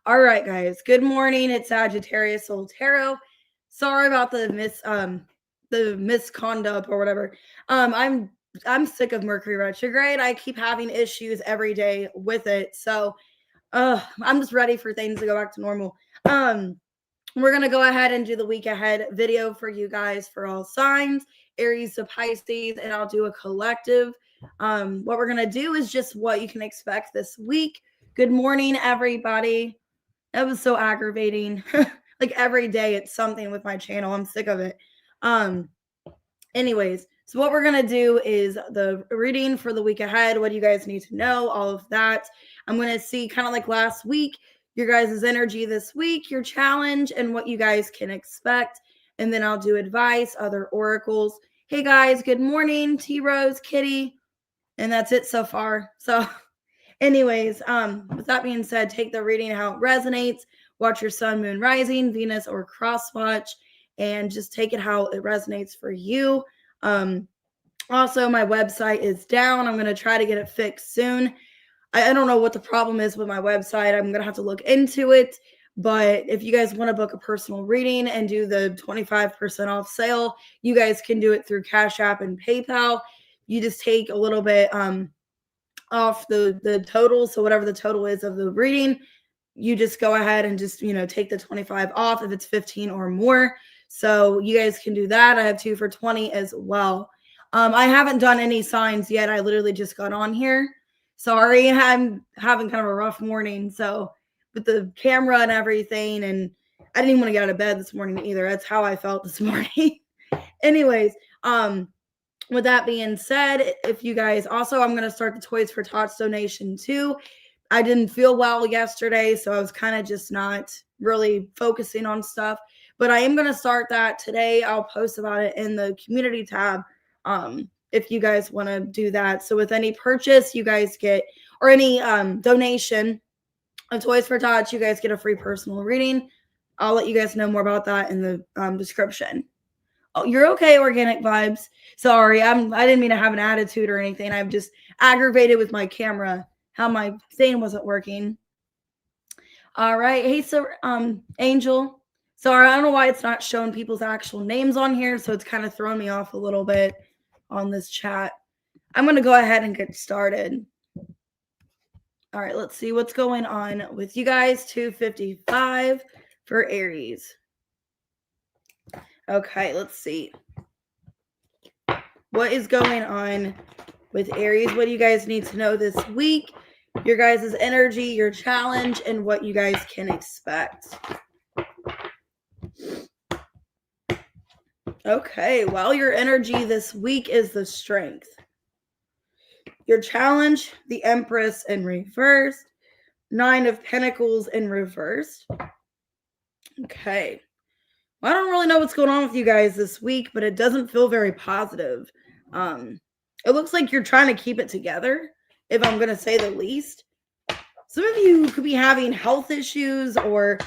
All right, guys. Good morning. It's Sagittarius Soul Tarot. Sorry about the misconduct or whatever. I'm sick of Mercury retrograde. I keep having issues every day with it. So I'm just ready for things to go back to normal. We're gonna go ahead and do the week ahead video for you guys for all signs, Aries to Pisces, and I'll do a collective. What we're gonna do is just what you can expect this week. Good morning, everybody. That was so aggravating. Like every day it's something with my channel. I'm sick of it. Um anyways, so what we're going to do is the reading for the week ahead, what do you guys need to know, all of that. I'm going to see kind of like last week, your guys' energy this week, your challenge, and what you guys can expect. And then I'll do advice, other oracles. Hey guys, good morning, T Rose, Kitty. And that's it so far. So anyways, with that being said, take the reading how it resonates. Watch your sun, moon, rising, Venus, or cross watch, and just take it how it resonates for you. Also, my website is down. I'm going to try to get it fixed soon. I don't know what the problem is with my website. I'm going to have to look into it. But if you guys want to book a personal reading and do the 25% off sale, you guys can do it through Cash App and PayPal. You just take a little bit off the total. So whatever the total is of the reading, you just go ahead and just, take the 25 off if it's 15 or more. So you guys can do that. I have 2 for 20 as well. I haven't done any signs yet. I literally just got on here. Sorry, I'm having kind of a rough morning. So with the camera and everything, and I didn't even want to get out of bed this morning either. That's how I felt this morning. Anyways, with that being said, if you guys also, I'm going to start the Toys for Tots donation too. I didn't feel well yesterday, so I was kind of just not really focusing on stuff. But I am going to start that today. I'll post about it in the community tab if you guys want to do that. So with any purchase you guys get, or any donation of Toys for Tots, you guys get a free personal reading. I'll let you guys know more about that in the description. Oh, you're okay, Organic Vibes. Sorry, I didn't mean to have an attitude or anything. I'm just aggravated with my camera, how my thing wasn't working. All right. Hey, so Angel. Sorry, I don't know why it's not showing people's actual names on here, so it's kind of thrown me off a little bit on this chat. I'm going to go ahead and get started. All right, let's see what's going on with you guys. 255 for Aries. Okay, let's see. What is going on with Aries? What do you guys need to know this week? Your guys' energy, your challenge, and what you guys can expect. Okay, well, your energy this week is the Strength. Your challenge, the Empress in reverse. 9 of Pentacles in reverse. Okay. Well, I don't really know what's going on with you guys this week, but it doesn't feel very positive. It looks like you're trying to keep it together, if I'm going to say the least. Some of you could be having health issues or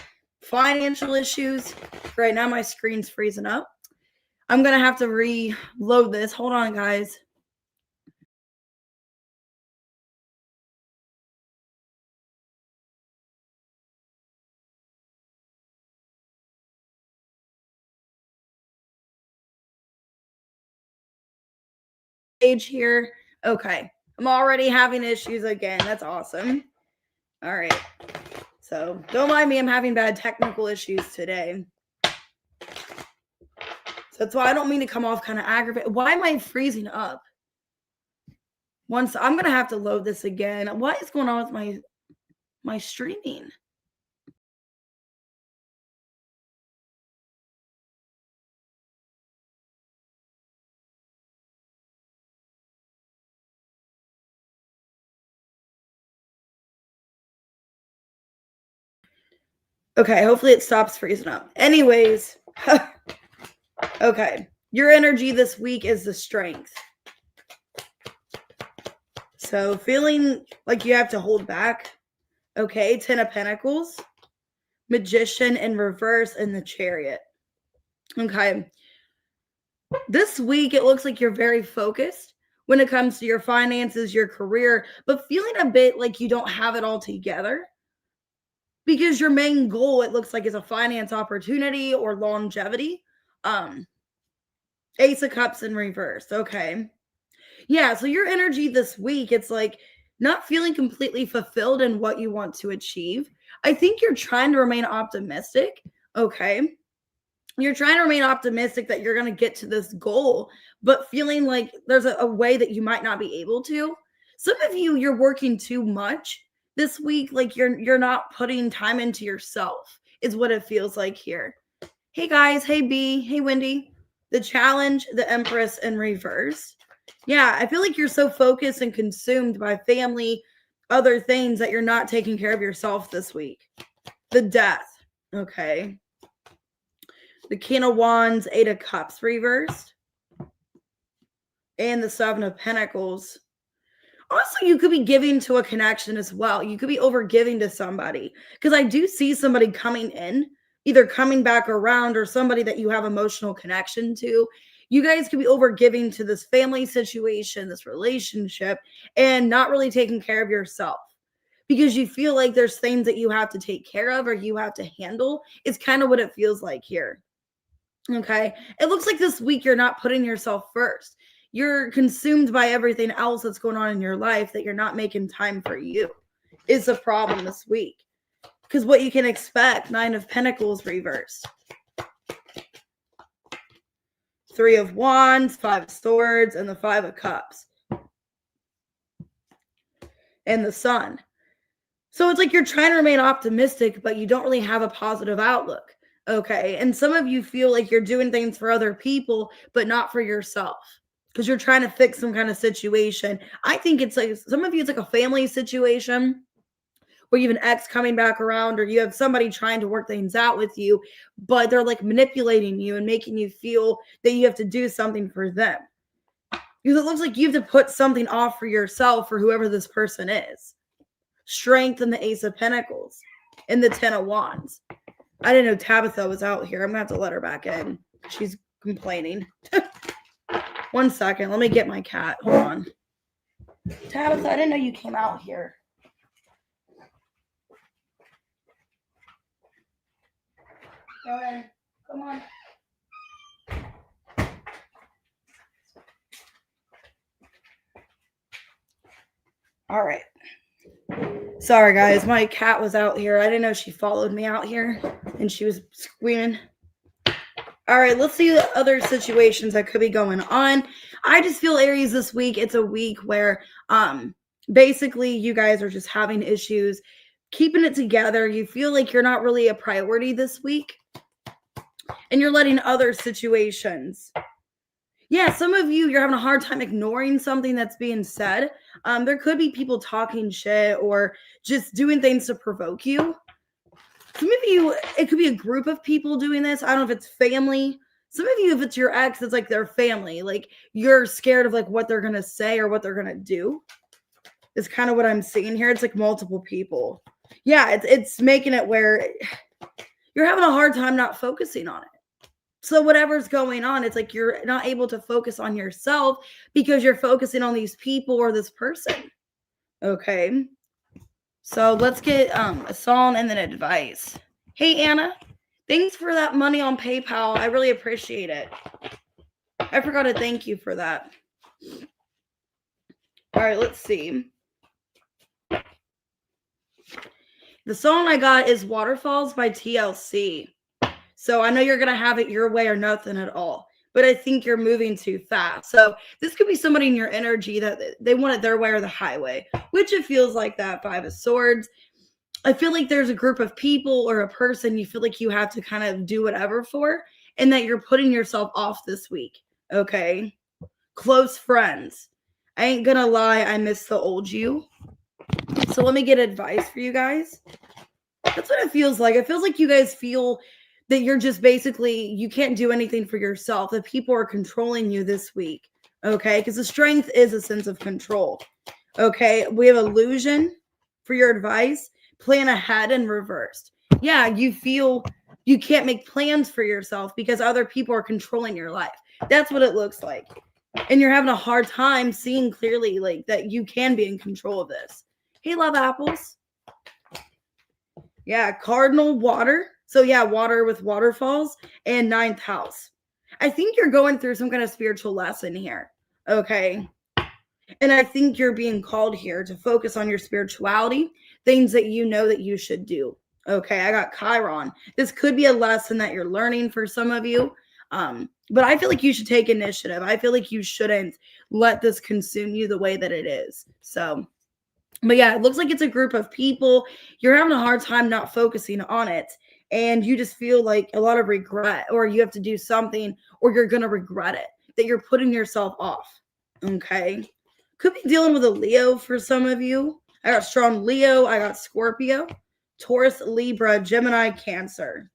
financial issues. Right now, my screen's freezing up. I'm going to have to reload this. Hold on, guys. Page here. Okay. I'm already having issues again. That's awesome. All right. So don't mind me. I'm having bad technical issues today. So that's why I don't mean to come off kind of aggravated. Why am I freezing up? Once I'm going to have to load this again. What is going on with my streaming? Okay, hopefully it stops freezing up. Anyways, okay. Your energy this week is the Strength. So feeling like you have to hold back. Okay, 10 of Pentacles. Magician in reverse and the Chariot. Okay. This week, it looks like you're very focused when it comes to your finances, your career, but feeling a bit like you don't have it all together. because your main goal, it looks like, is a finance opportunity or longevity. Um, Ace of Cups in reverse. Okay. Yeah, so your energy this week, it's like not feeling completely fulfilled in what you want to achieve. I think you're trying to remain optimistic. Okay. You're trying to remain optimistic that you're going to get to this goal, but feeling like there's a way that you might not be able to. Some of you, you're working too much this week. Like you're not putting time into yourself, is what it feels like here. Hey guys, hey B, hey Wendy. The challenge, the Empress in reverse. Yeah, I feel like you're so focused and consumed by family, other things, that you're not taking care of yourself this week. The Death. Okay. The King of Wands, Eight of Cups reversed. And the Seven of Pentacles. Also, you could be giving to a connection as well. You could be over giving to somebody. Because I do see somebody coming in, either coming back around, or somebody that you have emotional connection to. You guys could be over giving to this family situation, this relationship, and not really taking care of yourself. Because you feel like there's things that you have to take care of or you have to handle. It's kind of what it feels like here. Okay. It looks like this week you're not putting yourself first. You're consumed by everything else that's going on in your life, that you're not making time for you is the problem this week. Because what you can expect, Nine of Pentacles reversed. Three of Wands, Five of Swords, and the Five of Cups. And the Sun. So it's like you're trying to remain optimistic, but you don't really have a positive outlook. Okay. And some of you feel like you're doing things for other people, but not for yourself, because you're trying to fix some kind of situation. I think it's like some of you, it's like a family situation where you have an ex coming back around, or you have somebody trying to work things out with you, but they're like manipulating you and making you feel that you have to do something for them. Because it looks like you have to put something off for yourself for whoever this person is. Strength and the Ace of Pentacles and the Ten of Wands. I didn't know Tabitha was out here. I'm gonna have to let her back in. She's complaining. 1 second. Let me get my cat. Hold on. Tabitha, I didn't know you came out here. Go ahead. Come on. All right. Sorry, guys. My cat was out here. I didn't know she followed me out here, and she was screaming. All right, let's see the other situations that could be going on. I just feel, Aries, this week, it's a week where basically you guys are just having issues keeping it together. You feel like you're not really a priority this week, and you're letting other situations. Yeah, some of you, you're having a hard time ignoring something that's being said. There could be people talking shit or just doing things to provoke you. Some of you, it could be a group of people doing this. I don't know if it's family. Some of you, if it's your ex, it's like their family. Like you're scared of like what they're going to say or what they're going to do. Is kind of what I'm seeing here. It's like multiple people. Yeah, it's making it where you're having a hard time not focusing on it. So whatever's going on, it's like you're not able to focus on yourself because you're focusing on these people or this person. Okay. So let's get a song and then advice. Hey, Anna, thanks for that money on PayPal. I really appreciate it. I forgot to thank you for that. All right, let's see. The song I got is Waterfalls by TLC. So I know you're going to have it your way or nothing at all, but I think you're moving too fast. So this could be somebody in your energy that they want it their way or the highway, which it feels like that Five of Swords. I feel like there's a group of people or a person you feel like you have to kind of do whatever for, and that you're putting yourself off this week. Okay. Close friends. I ain't gonna lie, I miss the old you. So let me get advice for you guys. That's what it feels like. It feels like you guys feel that you're just basically, you can't do anything for yourself, that people are controlling you this week. Okay. Because the strength is a sense of control. Okay. We have illusion for your advice. Plan ahead and reversed. Yeah. You feel you can't make plans for yourself because other people are controlling your life. That's what it looks like. And you're having a hard time seeing clearly like that you can be in control of this. Hey, love apples. Yeah, cardinal water. So yeah, water with waterfalls and ninth house. I think you're going through some kind of spiritual lesson here. Okay. And I think you're being called here to focus on your spirituality, things that you know that you should do. Okay, I got Chiron. This could be a lesson that you're learning for some of you. But I feel like you should take initiative. I feel like you shouldn't let this consume you the way that it is. So, but yeah, it looks like it's a group of people. You're having a hard time not focusing on it. And you just feel like a lot of regret, or you have to do something, or you're going to regret it, that you're putting yourself off. Okay. Could be dealing with a Leo for some of you. I got strong Leo. I got Scorpio, Taurus, Libra, Gemini, Cancer.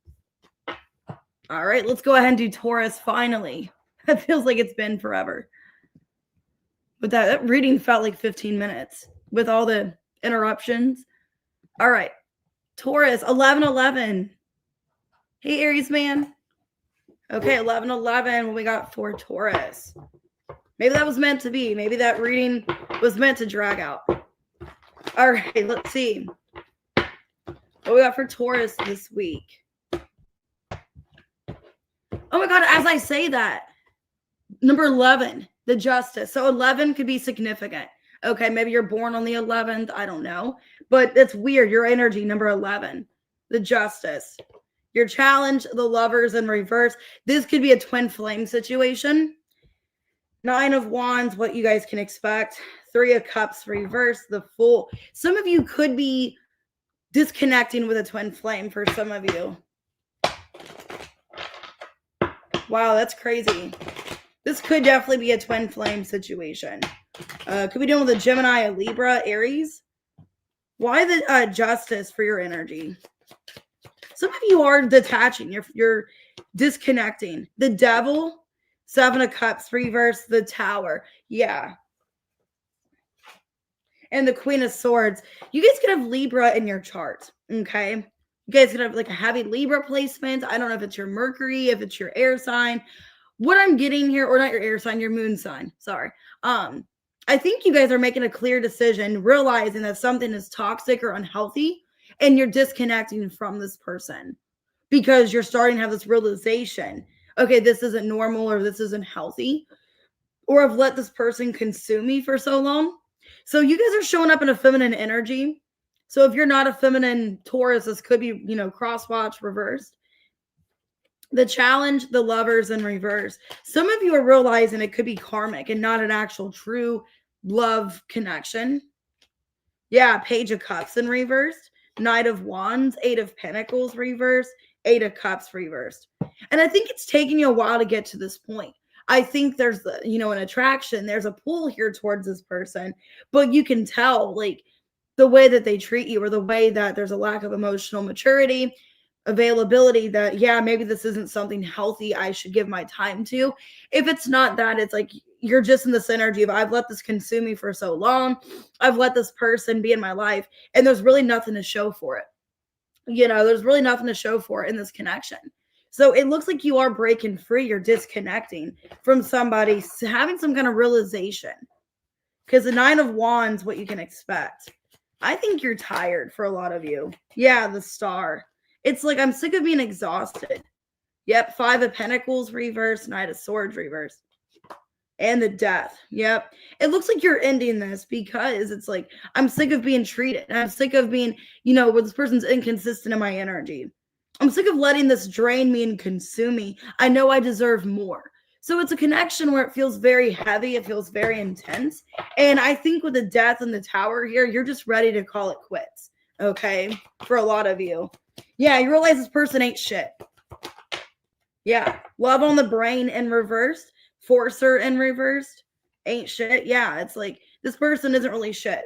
All right, let's go ahead and do Taurus finally. It feels like it's been forever. But that reading felt like 15 minutes with all the interruptions. All right, Taurus, 1111. Hey, Aries man. Okay, 1111. What we got for Taurus? Maybe that was meant to be. Maybe that reading was meant to drag out. All right, let's see what we got for Taurus this week. Oh my God, as I say that, number 11, the justice. So 11 could be significant. Okay, maybe you're born on the 11th. I don't know. But that's weird. Your energy, number 11, the justice. Your challenge, the lovers in reverse. This could be a twin flame situation. 9 of Wands, what you guys can expect. 3 of Cups, reverse, the Fool. Some of you could be disconnecting with a twin flame for some of you. Wow, that's crazy. This could definitely be a twin flame situation. Could be dealing with a Gemini, a Libra, Aries. Why the justice for your energy? Some of you are detaching. You're disconnecting. The Devil, 7 of Cups, reverse, the Tower. Yeah. And the Queen of Swords. You guys could have Libra in your chart. Okay. You guys could have like a heavy Libra placement. I don't know if it's your Mercury, if it's your air sign. What I'm getting here, or not your air sign, your moon sign. Sorry. I think you guys are making a clear decision, realizing that something is toxic or unhealthy, and you're disconnecting from this person because you're starting to have this realization, okay, this isn't normal, or this isn't healthy, or I've let this person consume me for so long. So you guys are showing up in a feminine energy. So if you're not a feminine Taurus, this could be, cross watch reversed. The challenge, the lovers in reverse. Some of you are realizing it could be karmic and not an actual true love connection. Yeah, Page of Cups in reverse, Knight of Wands, 8 of Pentacles reversed, 8 of Cups reversed. And I think it's taking you a while to get to this point. I think there's, an attraction. There's a pull here towards this person, but you can tell, like, the way that they treat you, or the way that there's a lack of emotional maturity, availability, that, yeah, maybe this isn't something healthy I should give my time to. If it's not that, it's like you're just in this energy of, I've let this consume me for so long. I've let this person be in my life, and there's really nothing to show for it. There's really nothing to show for it in this connection. So it looks like you are breaking free. You're disconnecting from somebody, having some kind of realization. Because the 9 of Wands, what you can expect. I think you're tired for a lot of you. Yeah, the Star. It's like, I'm sick of being exhausted. Yep, 5 of Pentacles reverse, Knight of Swords reverse. And the Death. Yep. It looks like you're ending this because it's like, I'm sick of being treated. I'm sick of being, where this person's inconsistent in my energy. I'm sick of letting this drain me and consume me. I know I deserve more. So it's a connection where it feels very heavy. It feels very intense. And I think with the Death and the Tower here, you're just ready to call it quits. Okay. For a lot of you. Yeah. You realize this person ain't shit. Yeah. Love on the Brain in reversed. Forcer in reversed. Ain't shit. Yeah. It's like, this person isn't really shit.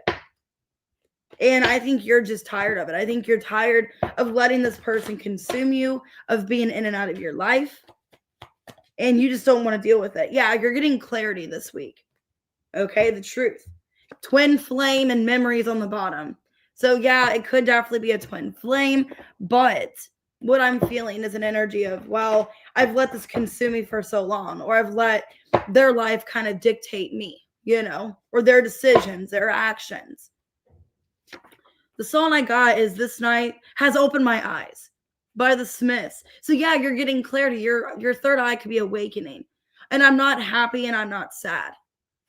And I think you're just tired of it. I think you're tired of letting this person consume you, of being in and out of your life. And you just don't want to deal with it. Yeah, you're getting clarity this week. Okay, the truth. Twin flame and memories on the bottom. So yeah, it could definitely be a twin flame. But what I'm feeling is an energy of, well, I've let this consume me for so long. Or I've let their life kind of dictate me, or their decisions, their actions. The song I got is This Night Has Opened My Eyes by the Smiths. So yeah, you're getting clarity. Your third eye could be awakening. And I'm not happy and I'm not sad.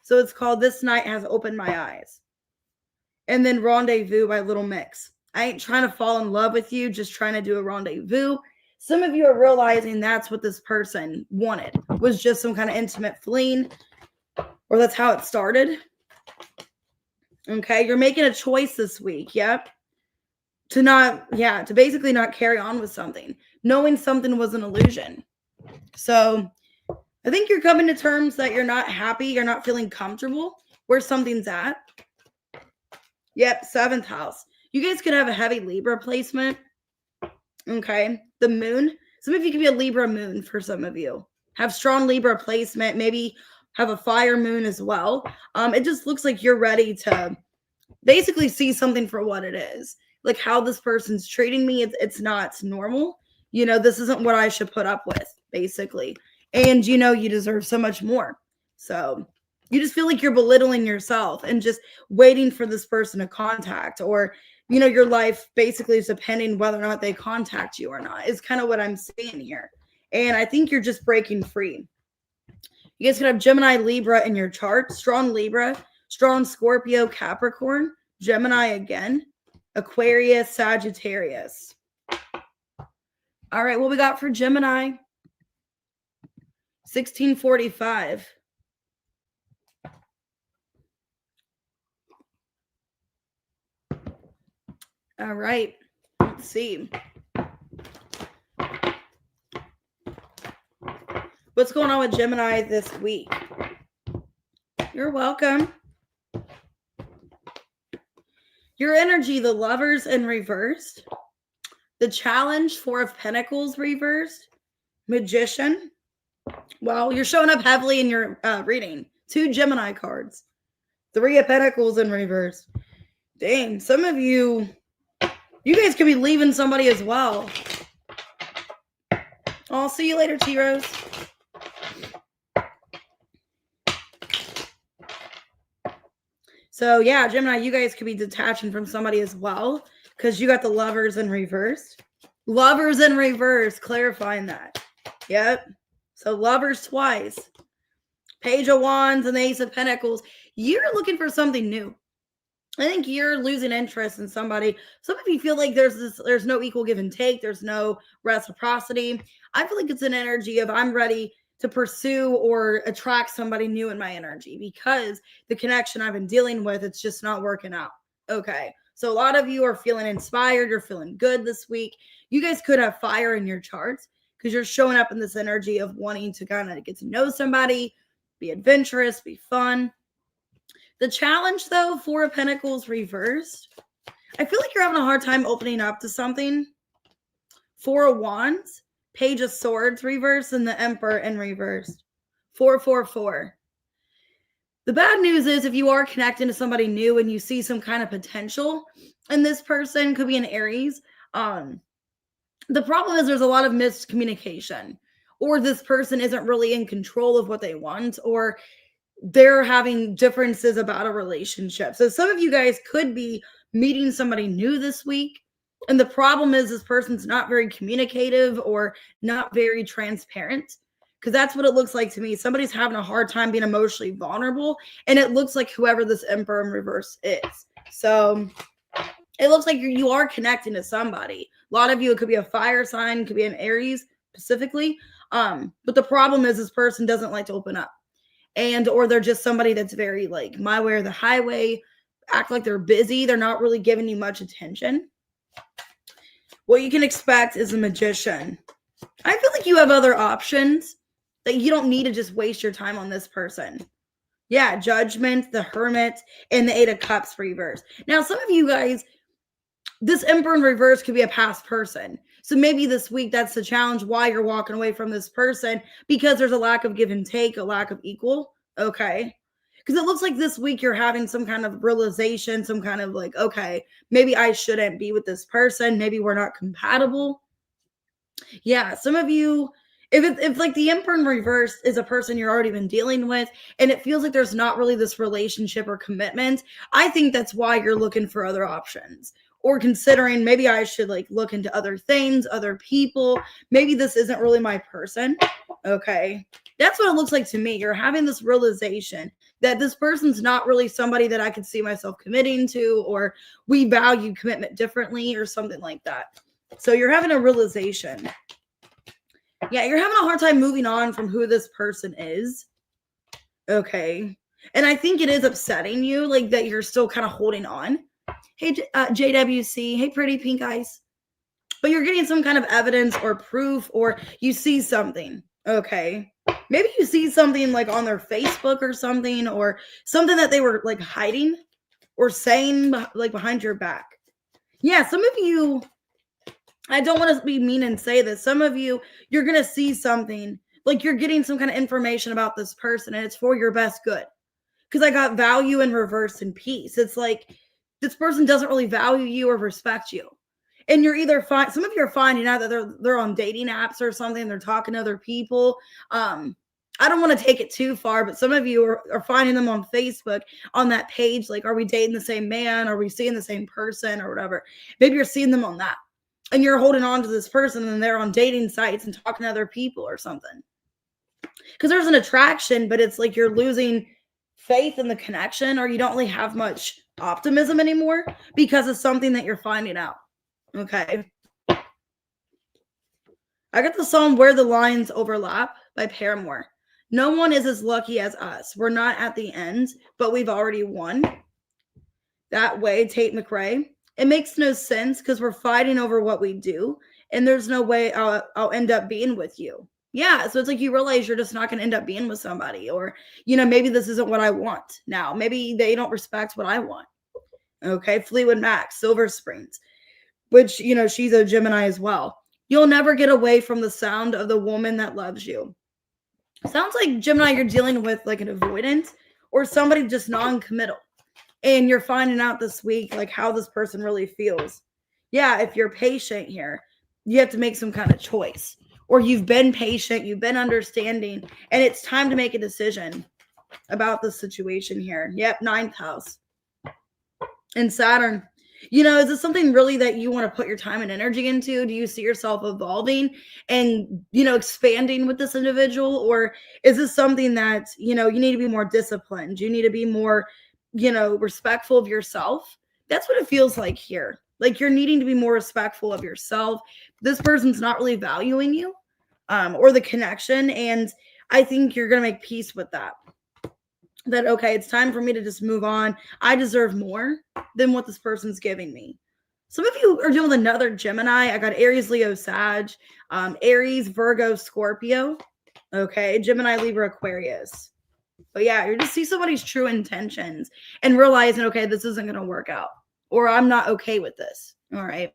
So it's called This Night Has Opened My Eyes. And then Rendezvous by Little Mix. I ain't trying to fall in love with you, just trying to do a rendezvous. Some of you are realizing that's what this person wanted, was just some kind of intimate fling, or that's how it started. Okay, you're making a choice this week, yep. To basically not carry on with something, knowing something was an illusion. So I think you're coming to terms that you're not happy, you're not feeling comfortable where something's at. Yep, 7th house. You guys could have a heavy Libra placement. Okay, the moon. Some of you could be a Libra moon for some of you. Have strong Libra placement, maybe have a fire moon as well. It just looks like you're ready to basically see something for what it is. Like how this person's treating me, it's not normal. This isn't what I should put up with, basically. And you deserve so much more. So you just feel like you're belittling yourself and just waiting for this person to contact, or your life basically is depending whether or not they contact you or not, is kind of what I'm seeing here. And I think you're just breaking free. You guys could have Gemini, Libra in your chart. Strong Libra, strong Scorpio, Capricorn, Gemini again, Aquarius, Sagittarius. All right, what we got for Gemini? 1645. All right, let's see. What's going on with Gemini this week? You're welcome. Your energy, the Lovers in reversed. The Challenge, 4 of Pentacles reversed. Magician. Well, you're showing up heavily in your reading. 2 Gemini cards. 3 of Pentacles in reverse. Dang, some of you guys could be leaving somebody as well. I'll see you later, T-Rose. So yeah, Gemini, you guys could be detaching from somebody as well, because you got the Lovers in reverse. Lovers in reverse, clarifying that. Yep. So Lovers twice. Page of Wands and the Ace of Pentacles. You're looking for something new. I think you're losing interest in somebody. Some of you feel like there's no equal give and take. There's no reciprocity. I feel like it's an energy of I'm ready to pursue or attract somebody new in my energy, because the connection I've been dealing with, it's just not working out. Okay. So a lot of you are feeling inspired. You're feeling good this week. You guys could have fire in your charts because you're showing up in this energy of wanting to kind of get to know somebody, be adventurous, be fun. The Challenge, though, 4 of Pentacles reversed. I feel like you're having a hard time opening up to something. 4 of Wands, Page of Swords reversed, and the Emperor in reverse. 444. The bad news is if you are connecting to somebody new and you see some kind of potential, and this person could be an Aries, the problem is there's a lot of miscommunication, or this person isn't really in control of what they want, or they're having differences about a relationship. So some of you guys could be meeting somebody new this week. And the problem is this person's not very communicative or not very transparent, because that's what it looks like to me. Somebody's having a hard time being emotionally vulnerable. And it looks like whoever this Emperor in reverse is. So it looks like you are connecting to somebody. A lot of you, it could be a fire sign, could be an Aries specifically. But the problem is this person doesn't like to open up. Or they're just somebody that's very like my way or the highway, act like they're busy. They're not really giving you much attention. What you can expect is a Magician. I feel like you have other options, that you don't need to just waste your time on this person. Yeah, Judgment, the Hermit, and the 8 of Cups reverse. Now, some of you guys, this Emperor in reverse could be a past person. So maybe this week, that's the challenge why you're walking away from this person, because there's a lack of give and take, a lack of equal. Okay. Because it looks like this week you're having some kind of realization, some kind of like, okay, maybe I shouldn't be with this person. Maybe we're not compatible. Yeah, some of you, if like the Emperor in reverse is a person you're already been dealing with, and it feels like there's not really this relationship or commitment, I think that's why you're looking for other options. or considering maybe I should like look into other things, other people. Maybe this isn't really my person. Okay. That's what it looks like to me. You're having this realization that this person's not really somebody that I could see myself committing to, or we value commitment differently, or something like that. So you're having a realization. Yeah, you're having a hard time moving on from who this person is. Okay. And I think it is upsetting you, like that you're still kind of holding on. Hey, JWC. Hey, pretty pink eyes. But you're getting some kind of evidence or proof, or you see something. Okay. Maybe you see something like on their Facebook or something that they were like hiding or saying like behind your back. Yeah, some of you, I don't want to be mean and say this. Some of you, you're going to see something like you're getting some kind of information about this person and it's for your best good. Because I got value in reverse and peace. It's like this person doesn't really value you or respect you. And you're either some of you are finding out that they're on dating apps or something. They're talking to other people. I don't want to take it too far, but some of you are finding them on Facebook on that page. Like, are we dating the same man? Are we seeing the same person or whatever? Maybe you're seeing them on that. And you're holding on to this person and they're on dating sites and talking to other people or something. Because there's an attraction, but it's like you're losing faith in the connection, or you don't really have much optimism anymore because of something that you're finding out. Okay. I got the song Where the Lines Overlap by Paramore. No one is as lucky as us. We're not at the end, but we've already won. That way, Tate McRae. It makes no sense because we're fighting over what we do, and there's no way I'll end up being with you. Yeah, so it's like you realize you're just not going to end up being with somebody, or, maybe this isn't what I want now. Maybe they don't respect what I want. Okay, Fleetwood Mac, Silver Springs, which, she's a Gemini as well. You'll never get away from the sound of the woman that loves you. Sounds like, Gemini, you're dealing with like an avoidant or somebody just non-committal. And you're finding out this week, like, how this person really feels. Yeah, if you're patient here, you have to make some kind of choice. Or you've been patient, you've been understanding, and it's time to make a decision about the situation here. Yep, 9th house. And Saturn. Is this something really that you want to put your time and energy into? Do you see yourself evolving and, expanding with this individual? Or is this something that, you need to be more disciplined? You need to be more, respectful of yourself? That's what it feels like here. Like you're needing to be more respectful of yourself. This person's not really valuing you or the connection. And I think you're going to make peace with that. That, okay, it's time for me to just move on. I deserve more than what this person's giving me. Some of you are dealing with another Gemini. I got Aries, Leo, Sag, Aries, Virgo, Scorpio. Okay, Gemini, Libra, Aquarius. But yeah, you're just see somebody's true intentions and realizing, okay, this isn't going to work out, or I'm not okay with this. All right.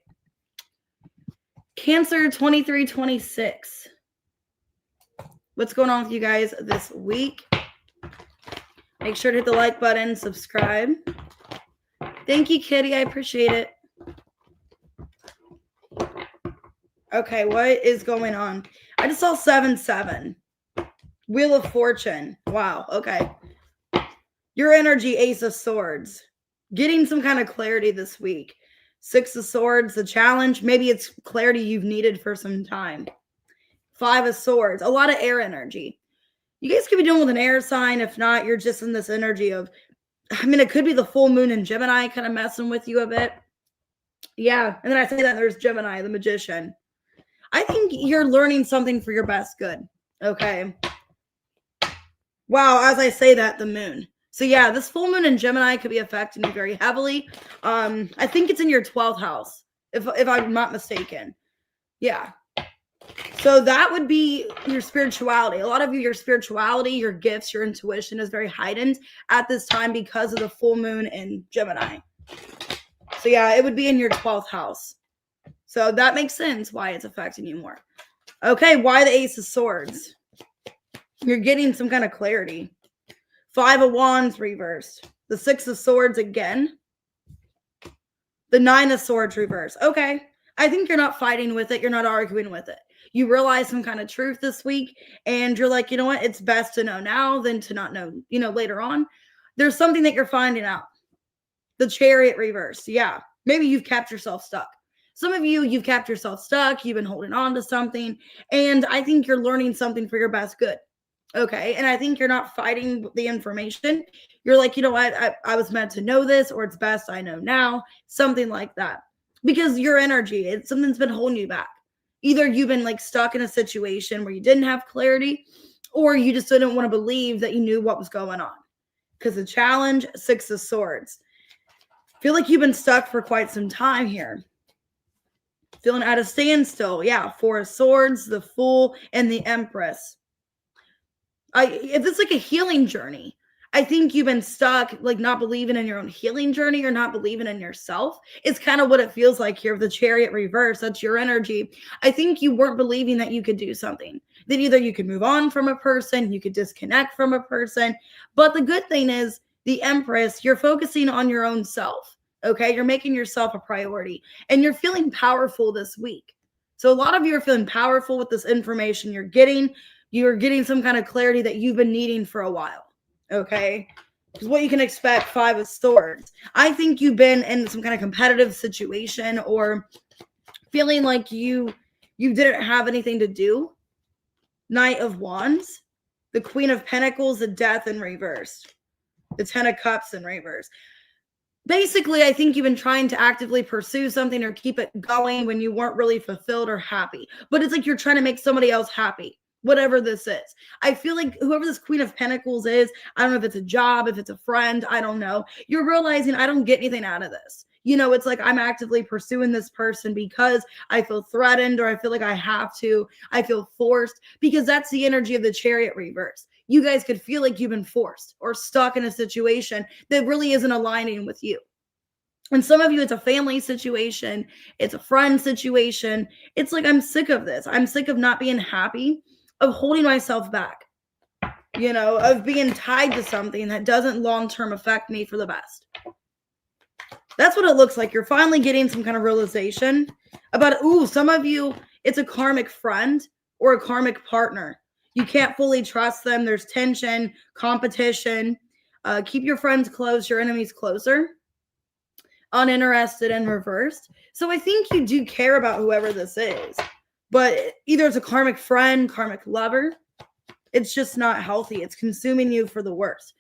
Cancer 2326. What's going on with you guys this week? Make sure to hit the like button, subscribe. Thank you, Kitty. I appreciate it. Okay, what is going on? I just saw 7-7. Wheel of Fortune. Wow, okay. Your energy, Ace of Swords. Getting some kind of clarity this week. 6 of Swords, the challenge. Maybe it's clarity you've needed for some time. 5 of Swords. A lot of air energy. You guys could be dealing with an air sign. If not, you're just in this energy of, it could be the full moon in Gemini kind of messing with you a bit. Yeah. And then I say that there's Gemini, the magician. I think you're learning something for your best good. Okay. Wow. As I say that, the moon. So yeah, this full moon in Gemini could be affecting you very heavily. I think it's in your 12th house, if I'm not mistaken. Yeah. So that would be your spirituality. A lot of you, your spirituality, your gifts, your intuition is very heightened at this time because of the full moon in Gemini. So yeah, it would be in your 12th house. So that makes sense why it's affecting you more. Okay, why the Ace of Swords? You're getting some kind of clarity. 5 of Wands reversed. The 6 of Swords again. The 9 of Swords reversed. Okay, I think you're not fighting with it. You're not arguing with it. You realize some kind of truth this week, and you're like, you know what? It's best to know now than to not know, later on. There's something that you're finding out. The Chariot reverse. Yeah. Maybe you've kept yourself stuck. Some of you, you've kept yourself stuck, you've been holding on to something, and I think you're learning something for your best good. Okay. And I think you're not fighting the information. You're like, you know what? I was meant to know this, or it's best I know now, something like that. Because your energy, something's been holding you back. Either you've been like stuck in a situation where you didn't have clarity, or you just didn't want to believe that you knew what was going on. Because the challenge, Six of Swords. Feel like you've been stuck for quite some time here. Feeling at a standstill. Yeah, Four of Swords, the Fool, and the Empress. If it's like a healing journey, I think you've been stuck, like not believing in your own healing journey or not believing in yourself. It's kind of what it feels like here with the Chariot reverse. That's your energy. I think you weren't believing that you could do something. That either you could move on from a person, you could disconnect from a person. But the good thing is, the Empress, you're focusing on your own self. Okay. You're making yourself a priority and you're feeling powerful this week. So a lot of you are feeling powerful with this information you're getting. You're getting some kind of clarity that you've been needing for a while. Okay. Because what you can expect, Five of Swords. I think you've been in some kind of competitive situation or feeling like you didn't have anything to do. Knight of Wands, the Queen of Pentacles, the Death in reverse, the Ten of Cups in reverse. Basically, I think you've been trying to actively pursue something or keep it going when you weren't really fulfilled or happy. But it's like you're trying to make somebody else happy, whatever this is. I feel like whoever this Queen of Pentacles is, I don't know if it's a job, if it's a friend, I don't know. You're realizing I don't get anything out of this. You know, it's like I'm actively pursuing this person because I feel threatened or I feel like I have to. I feel forced because that's the energy of the Chariot reverse. You guys could feel like you've been forced or stuck in a situation that really isn't aligning with you. And some of you, it's a family situation, it's a friend situation. It's like, I'm sick of this. I'm sick of not being happy, of holding myself back, you know, of being tied to something that doesn't long term affect me for the best. That's what it looks like. You're finally getting some kind of realization about it. Ooh, some of you, it's a karmic friend or a karmic partner. You can't fully trust them. There's tension, competition. Keep your friends close, your enemies closer. Uninterested and reversed. So I think you do care about whoever this is, but either it's a karmic friend, karmic lover. It's just not healthy. It's consuming you for the worst.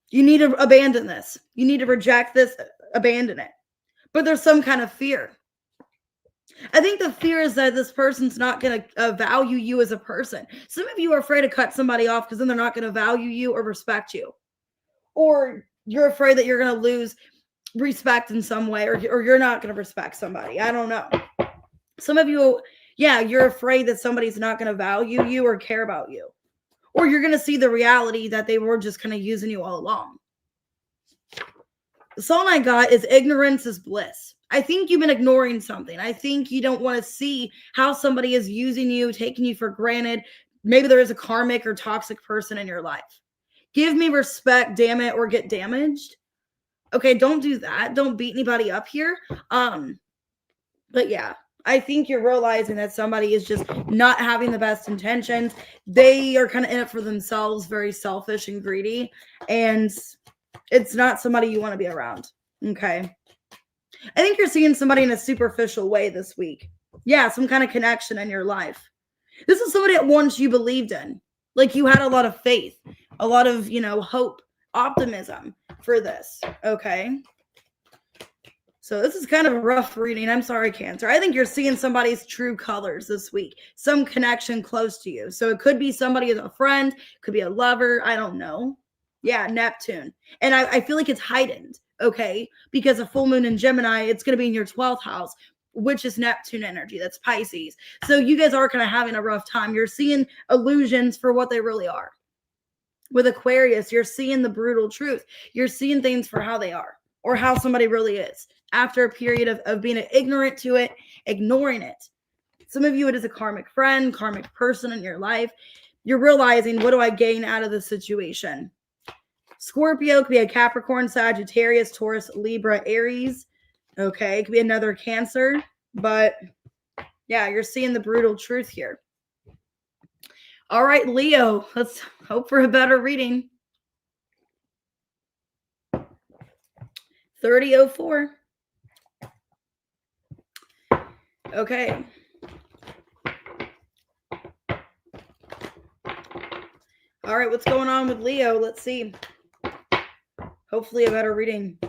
You need to abandon this. You need to reject this, abandon it. But there's some kind of fear. I think the fear is that this person's not going to value you as a person. Some of you are afraid to cut somebody off because then they're not going to value you or respect you. Or you're afraid that you're going to lose respect in some way, or you're not going to respect somebody. I don't know. Some of you, yeah, you're afraid that somebody's not going to value you or care about you. Or you're going to see the reality that they were just kind of using you all along. The song I got is Ignorance is Bliss. I think you've been ignoring something. I think you don't want to see how somebody is using you, taking you for granted. Maybe there is a karmic or toxic person in your life. Give me respect, damn it, or get damaged. Okay, don't do that. Don't beat anybody up here. But yeah, I think you're realizing that somebody is just not having the best intentions. They are kind of in it for themselves, very selfish and greedy. And it's not somebody you want to be around. Okay. I think you're seeing somebody in a superficial way this week. Yeah, some kind of connection in your life. This is somebody that once you believed in. Like you had a lot of faith, a lot of, hope, optimism for this. Okay. So this is kind of a rough reading. I'm sorry, Cancer. I think you're seeing somebody's true colors this week. Some connection close to you. So it could be somebody as a friend, could be a lover. I don't know. Yeah, Neptune. And I feel like it's heightened, okay? Because a full moon in Gemini, it's going to be in your 12th house, which is Neptune energy. That's Pisces. So you guys are kind of having a rough time. You're seeing illusions for what they really are. With Aquarius, you're seeing the brutal truth. You're seeing things for how they are or how somebody really is after a period of being ignorant to it, ignoring it. Some of you, it is a karmic friend, karmic person in your life. You're realizing, what do I gain out of this situation? Scorpio could be a Capricorn, Sagittarius, Taurus, Libra, Aries. Okay, it could be another Cancer. But yeah, you're seeing the brutal truth here. All right, Leo, let's hope for a better reading. 3004. Okay. All right, what's going on with Leo? Let's see. Hopefully a better reading.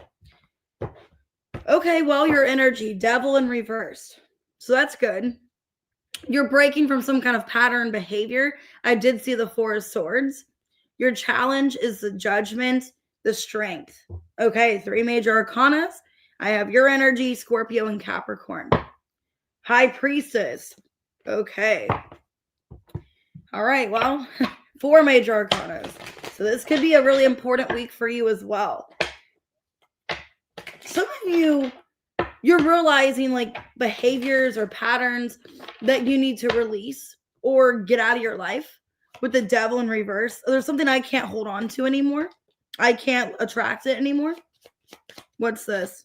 Okay, well, your energy, devil in reverse. So that's good. You're breaking from some kind of pattern behavior. I did see the Four of Swords. Your challenge is the judgment, the strength. Okay, 3 major arcanas. I have your energy, Scorpio, and Capricorn. High Priestess. Okay. All right, well, 4 major arcanas. So this could be a really important week for you as well. Some of you, you're realizing like behaviors or patterns that you need to release or get out of your life with the devil in reverse. There's something I can't hold on to anymore. I can't attract it anymore. What's this?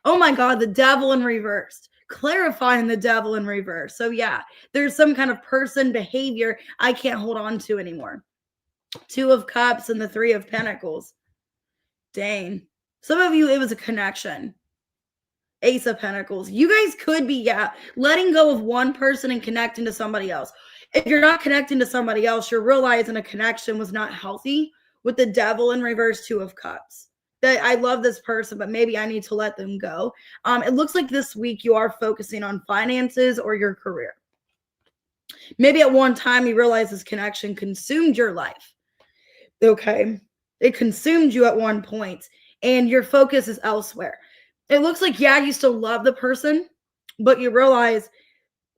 Oh my God, the devil in reverse. Clarifying the devil in reverse. So yeah, there's some kind of person behavior I can't hold on to anymore. 2 of Cups and the 3 of Pentacles. Dang. Some of you, it was a connection. Ace of Pentacles. You guys could be, letting go of one person and connecting to somebody else. If you're not connecting to somebody else, you're realizing a connection was not healthy with the devil in reverse, 2 of Cups. That I love this person, but maybe I need to let them go. It looks like this week you are focusing on finances or your career. Maybe at one time you realize this connection consumed your life. Okay. It consumed you at one point and your focus is elsewhere. It looks like, you still love the person, but you realize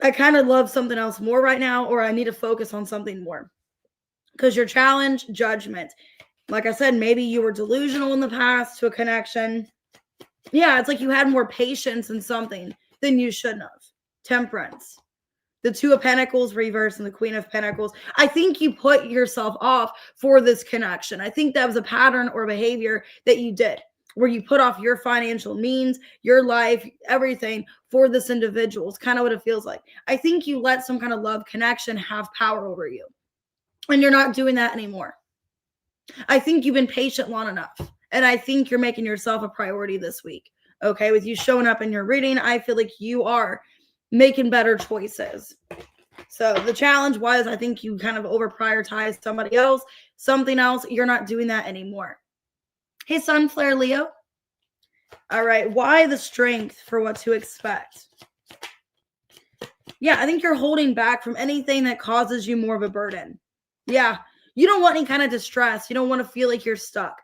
I kind of love something else more right now, or I need to focus on something more. Because your challenge, judgment. Like I said, maybe you were delusional in the past to a connection. Yeah, it's like you had more patience in something than you shouldn't have. Temperance. The 2 of Pentacles reverse and the Queen of Pentacles. I think you put yourself off for this connection. I think that was a pattern or behavior that you did where you put off your financial means, your life, everything for this individual. It's kind of what it feels like. I think you let some kind of love connection have power over you. And you're not doing that anymore. I think you've been patient long enough. And I think you're making yourself a priority this week. Okay, with you showing up in your reading, I feel like you are making better choices. So the challenge was, I think you kind of over prioritized somebody else, something else. You're not doing that anymore. Hey, Sunflare Leo. All right. Why the strength for what to expect? Yeah, I think you're holding back from anything that causes you more of a burden. Yeah, you don't want any kind of distress. You don't want to feel like you're stuck.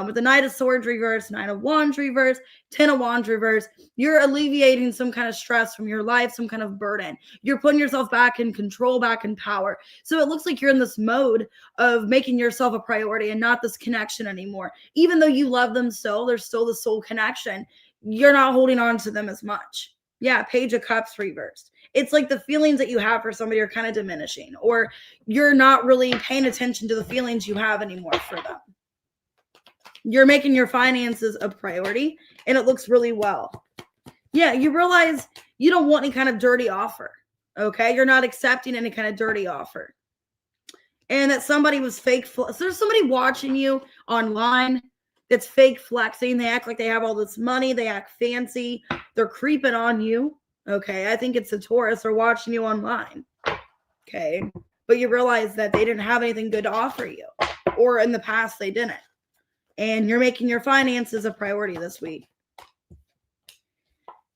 With the Knight of Swords reverse, 9 of Wands reverse, 10 of Wands reverse, you're alleviating some kind of stress from your life, some kind of burden. You're putting yourself back in control, back in power. So it looks like you're in this mode of making yourself a priority and not this connection anymore. Even though you love them still, there's still the soul connection. You're not holding on to them as much. Yeah, Page of Cups reversed. It's like the feelings that you have for somebody are kind of diminishing, or you're not really paying attention to the feelings you have anymore for them. You're making your finances a priority, and it looks really well. Yeah, you realize you don't want any kind of dirty offer, okay? You're not accepting any kind of dirty offer. And that somebody was fake. So there's somebody watching you online that's fake flexing. They act like they have all this money. They act fancy. They're creeping on you, okay? I think it's a Taurus. They're watching you online, okay? But you realize that they didn't have anything good to offer you, or in the past they didn't. And you're making your finances a priority this week.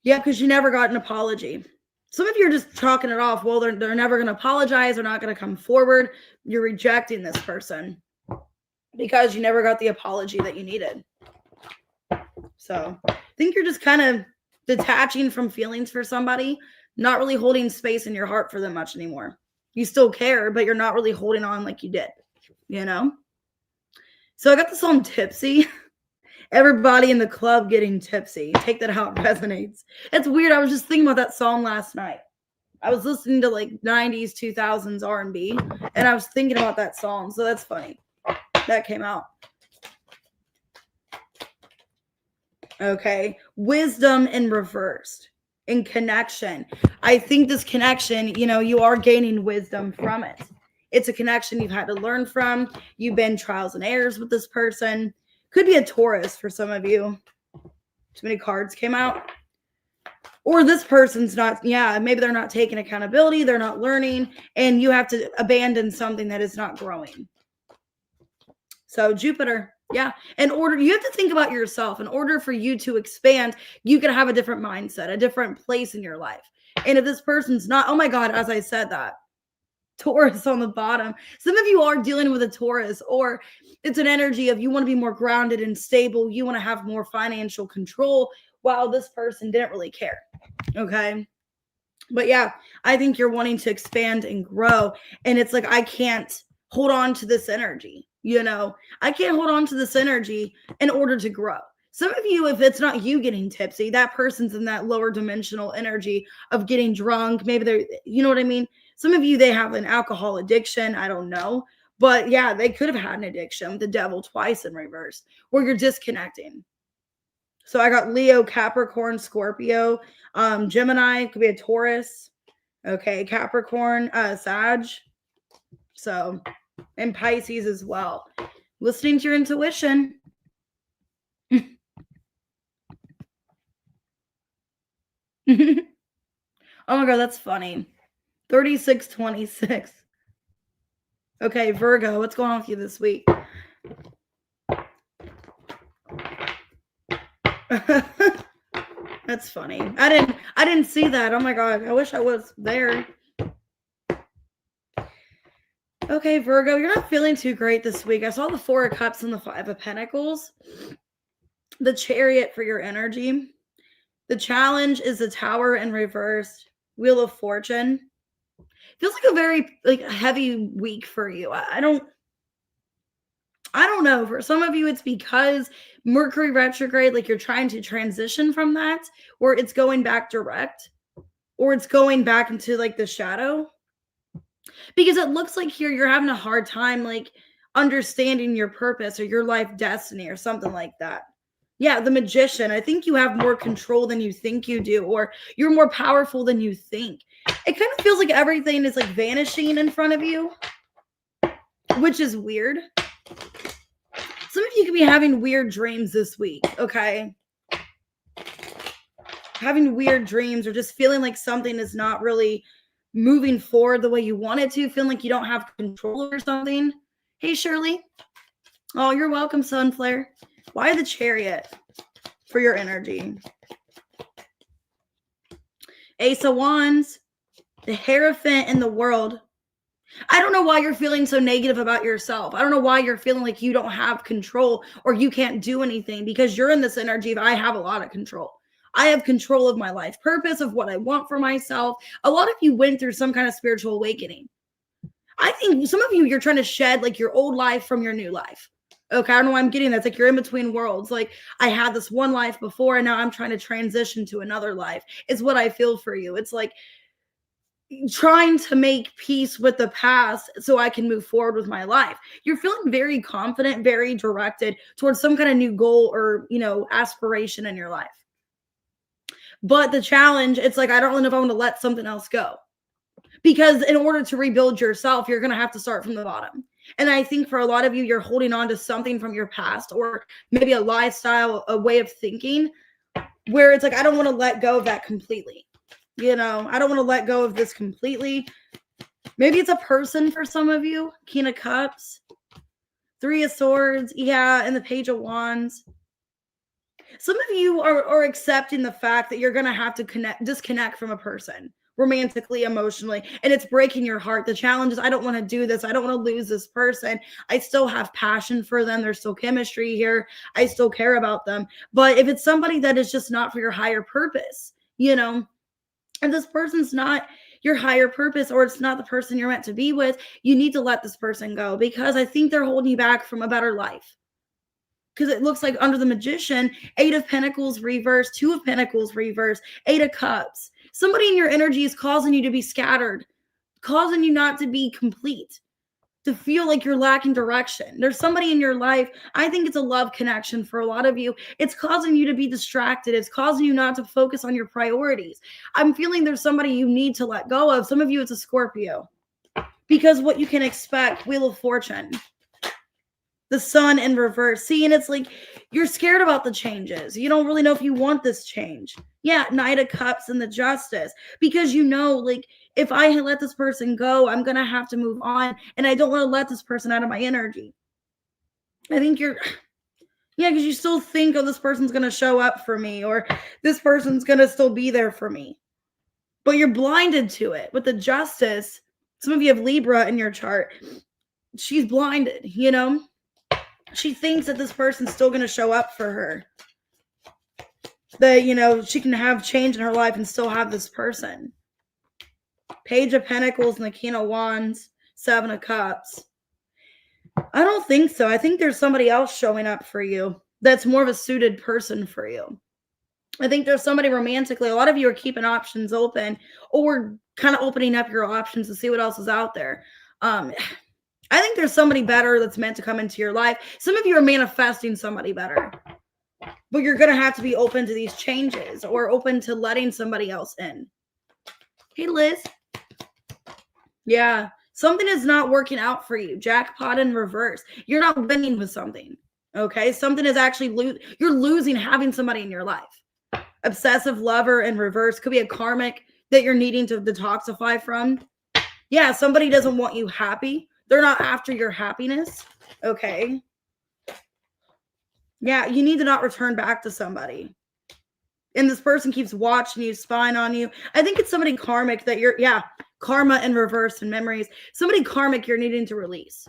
Yeah, because you never got an apology. Some of you are just chalking it off. Well, they're never going to apologize. They're not going to come forward. You're rejecting this person because you never got the apology that you needed. So I think you're just kind of detaching from feelings for somebody, not really holding space in your heart for them much anymore. You still care, but you're not really holding on like you did, you know? So I got the song Tipsy. Everybody in the club getting tipsy. Take that how it resonates. It's weird. I was just thinking about that song last night. I was listening to like 90s, 2000s R&B, and I was thinking about that song. So that's funny. That came out. Okay. Wisdom in reversed. In connection. I think this connection, you are gaining wisdom from it. It's a connection you've had to learn from. You've been trials and errors with this person. Could be a Taurus for some of you. Too many cards came out. Or this person's not, yeah, maybe they're not taking accountability, they're not learning, and you have to abandon something that is not growing. So Jupiter, yeah. In order, you have to think about yourself. In order for you to expand, you can have a different mindset, a different place in your life. And if this person's not, oh my God, as I said that, Taurus on the bottom. Some of you are dealing with a Taurus, or it's an energy of you want to be more grounded and stable. You want to have more financial control, while this person didn't really care. Okay. But yeah, I think you're wanting to expand and grow. And it's like, I can't hold on to this energy. I can't hold on to this energy in order to grow. Some of you, if it's not you getting tipsy, that person's in that lower dimensional energy of getting drunk. Maybe they're, you know what I mean? Some of you, they have an alcohol addiction. I don't know. But yeah, they could have had an addiction with the devil twice in reverse, where you're disconnecting. So I got Leo, Capricorn, Scorpio, Gemini, could be a Taurus. Okay, Capricorn, Sag. So, and Pisces as well. Listening to your intuition. Oh my God, that's funny. 3626. Okay, Virgo, what's going on with you this week? That's funny. I didn't see that. Oh my God, I wish I was there. Okay, Virgo, you're not feeling too great this week. I saw the 4 of Cups and the 5 of Pentacles. The Chariot for your energy. The Challenge is the Tower in reverse. Wheel of Fortune. Feels like a very heavy week for you. I don't know. For some of you, it's because Mercury retrograde, like you're trying to transition from that, or it's going back direct, or it's going back into like the shadow. Because it looks like here you're having a hard time like understanding your purpose or your life destiny or something like that. Yeah, the Magician. I think you have more control than you think you do, or you're more powerful than you think. It kind of feels like everything is like vanishing in front of you, which is weird. Some of you could be having weird dreams this week, okay? Having weird dreams or just feeling like something is not really moving forward the way you want it to, feeling like you don't have control over something. Hey, Shirley. Oh, you're welcome, Sunflare. Why the Chariot for your energy? Ace of Wands, the Hierophant in the World. I don't know why you're feeling so negative about yourself. I don't know why you're feeling like you don't have control or you can't do anything, because you're in this energy of I have a lot of control. I have control of my life purpose, of what I want for myself. A lot of you went through some kind of spiritual awakening. I think some of you, you're trying to shed like your old life from your new life. Okay, I don't know why I'm getting that. It's like you're in between worlds. Like I had this one life before and now I'm trying to transition to another life. It's what I feel for you. It's like trying to make peace with the past so I can move forward with my life. You're feeling very confident, very directed towards some kind of new goal or, aspiration in your life. But the challenge, it's like, I don't know if I want to let something else go. Because in order to rebuild yourself, you're going to have to start from the bottom. And I think for a lot of you, you're holding on to something from your past, or maybe a lifestyle, a way of thinking, where it's like, I don't want to let go of that completely. I don't want to let go of this completely. Maybe it's a person for some of you. King of Cups, 3 of Swords, yeah, and the Page of Wands. Some of you are accepting the fact that you're going to have to disconnect from a person romantically, emotionally, and it's breaking your heart. The challenge is, I don't want to do this. I don't want to lose this person. I still have passion for them. There's still chemistry here. I still care about them. But if it's somebody that is just not for your higher purpose, if this person's not your higher purpose, or it's not the person you're meant to be with, you need to let this person go, because I think they're holding you back from a better life. Because it looks like under the Magician, 8 of Pentacles reverse, 2 of Pentacles reverse, 8 of Cups. Somebody in your energy is causing you to be scattered, causing you not to be complete, to feel like you're lacking direction. There's somebody in your life, I think it's a love connection for a lot of you. It's causing you to be distracted. It's causing you not to focus on your priorities. I'm feeling there's somebody you need to let go of. Some of you, it's a Scorpio. Because what you can expect, Wheel of Fortune. The Sun in reverse. See, and it's like you're scared about the changes. You don't really know if you want this change. Yeah, Knight of Cups and the Justice. Because you know, like, if I let this person go, I'm going to have to move on. And I don't want to let this person out of my energy. I think you're, yeah, because you still think, oh, this person's going to show up for me, or this person's going to still be there for me. But you're blinded to it. With the Justice, some of you have Libra in your chart. She's blinded, you know? She thinks that this person's still going to show up for her. That, you know, she can have change in her life and still have this person. Page of Pentacles and the King of Wands, Seven of Cups. I don't think so. I think there's somebody else showing up for you that's more of a suited person for you. I think there's somebody romantically. A lot of you are keeping options open or kind of opening up your options to see what else is out there. I think there's somebody better that's meant to come into your life. Some of you are manifesting somebody better, but you're going to have to be open to these changes or open to letting somebody else in. Hey, Liz. Yeah. Something is not working out for you. Jackpot in reverse. You're not winning with something. Okay. Something is actually, you're losing having somebody in your life. Obsessive lover in reverse. Could be a karmic that you're needing to detoxify from. Yeah. Somebody doesn't want you happy. They're not after your happiness. Okay. Yeah. You need to not return back to somebody. And this person keeps watching you, spying on you. I think it's somebody karmic that you're, karma in reverse and memories. Somebody karmic you're needing to release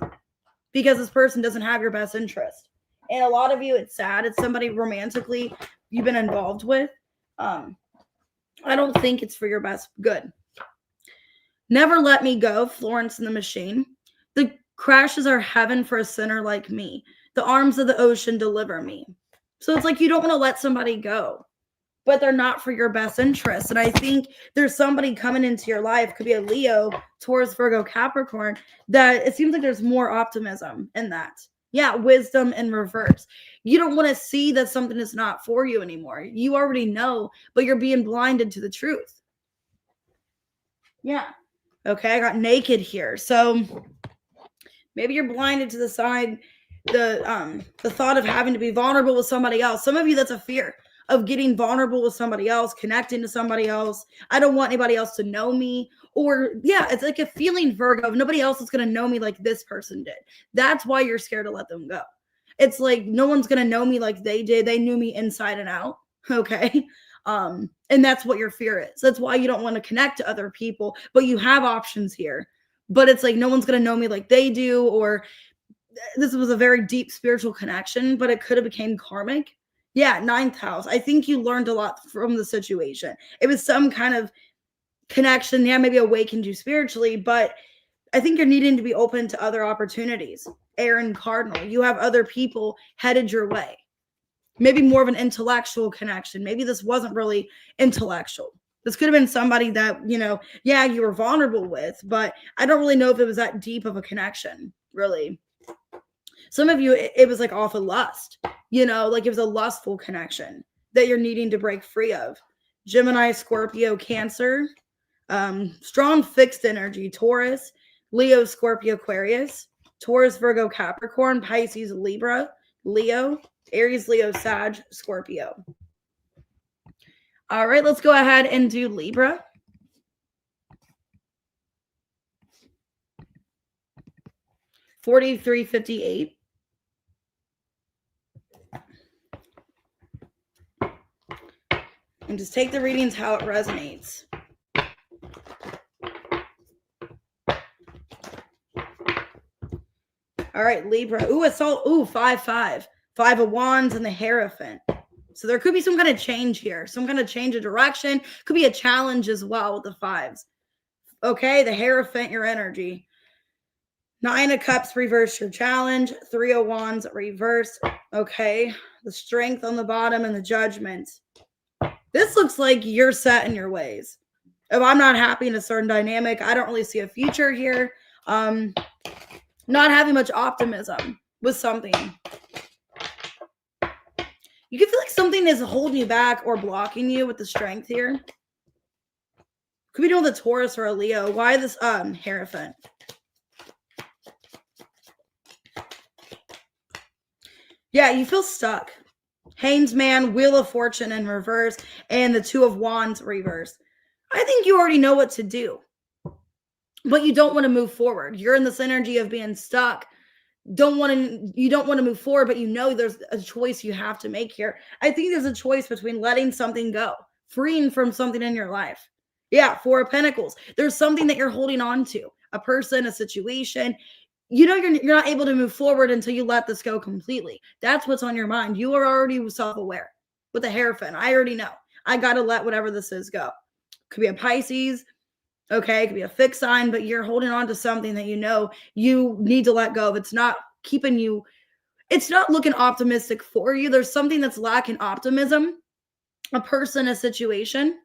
because this person doesn't have your best interest. And a lot of you, it's sad. It's somebody romantically you've been involved with. I don't think it's for your best good. Never Let Me Go, Florence and the Machine. The crashes are heaven for a sinner like me. The arms of the ocean deliver me. So it's like you don't want to let somebody go, but they're not for your best interest. And I think there's somebody coming into your life, could be a Leo, Taurus, Virgo, Capricorn, that it seems like there's more optimism in that. Yeah, wisdom in reverse. You don't want to see that something is not for you anymore. You already know, but you're being blinded to the truth. Yeah. Okay, I got naked here. So maybe you're blinded to the side, the thought of having to be vulnerable with somebody else. Some of you, that's a fear of getting vulnerable with somebody else, connecting to somebody else. I don't want anybody else to know me. Or, yeah, it's like a feeling, Virgo, of nobody else is going to know me like this person did. That's why you're scared to let them go. It's like no one's going to know me like they did. They knew me inside and out. Okay. And that's what your fear is. That's why you don't want to connect to other people, but you have options here. But it's like no one's going to know me like they do. Or this was a very deep spiritual connection, but it could have became karmic. Yeah, ninth house. I think you learned a lot from the situation. It was some kind of connection. Yeah, maybe awakened you spiritually, but I think you're needing to be open to other opportunities. Aaron Cardinal, you have other people headed your way. Maybe more of an intellectual connection. Maybe this wasn't really intellectual. This could have been somebody that, you were vulnerable with, but I don't really know if it was that deep of a connection, really. Some of you, it was like off of lust, like it was a lustful connection that you're needing to break free of. Gemini, Scorpio, Cancer, strong fixed energy, Taurus, Leo, Scorpio, Aquarius, Taurus, Virgo, Capricorn, Pisces, Libra, Leo, Aries, Leo, Sag, Scorpio. All right, let's go ahead and do Libra. $43.58. And just take the readings how it resonates. All right, Libra. Ooh, it's all 5-5. 5 of Wands and the Hierophant. So there could be some kind of change here. Some kind of change of direction. Could be a challenge as well with the 5s. Okay, the Hierophant, your energy. 9 of Cups, reverse your challenge. 3 of Wands, reverse. Okay, the Strength on the bottom and the Judgment. This looks like you're set in your ways. If I'm not happy in a certain dynamic, I don't really see a future here. Not having much optimism with something. You can feel like something is holding you back or blocking you with the Strength here. Could be doing the Taurus or a Leo. Why this Hierophant? Yeah, you feel stuck. Haynes man, Wheel of Fortune in reverse, and the Two of Wands reverse. I think you already know what to do, but you don't want to move forward. You're in this energy of being stuck. You don't want to move forward, but you know there's a choice you have to make here. I think there's a choice between letting something go, freeing from something in your life. Yeah, Four of Pentacles. There's something that you're holding on to, a person, a situation. You know you're not able to move forward until you let this go completely. That's what's on your mind. You are already self-aware with a hairpin. I already know. I got to let whatever this is go. Could be a Pisces, okay, it could be a fixed sign, but you're holding on to something that you know you need to let go of. It's not keeping you, it's not looking optimistic for you. There's something that's lacking optimism, a person, a situation.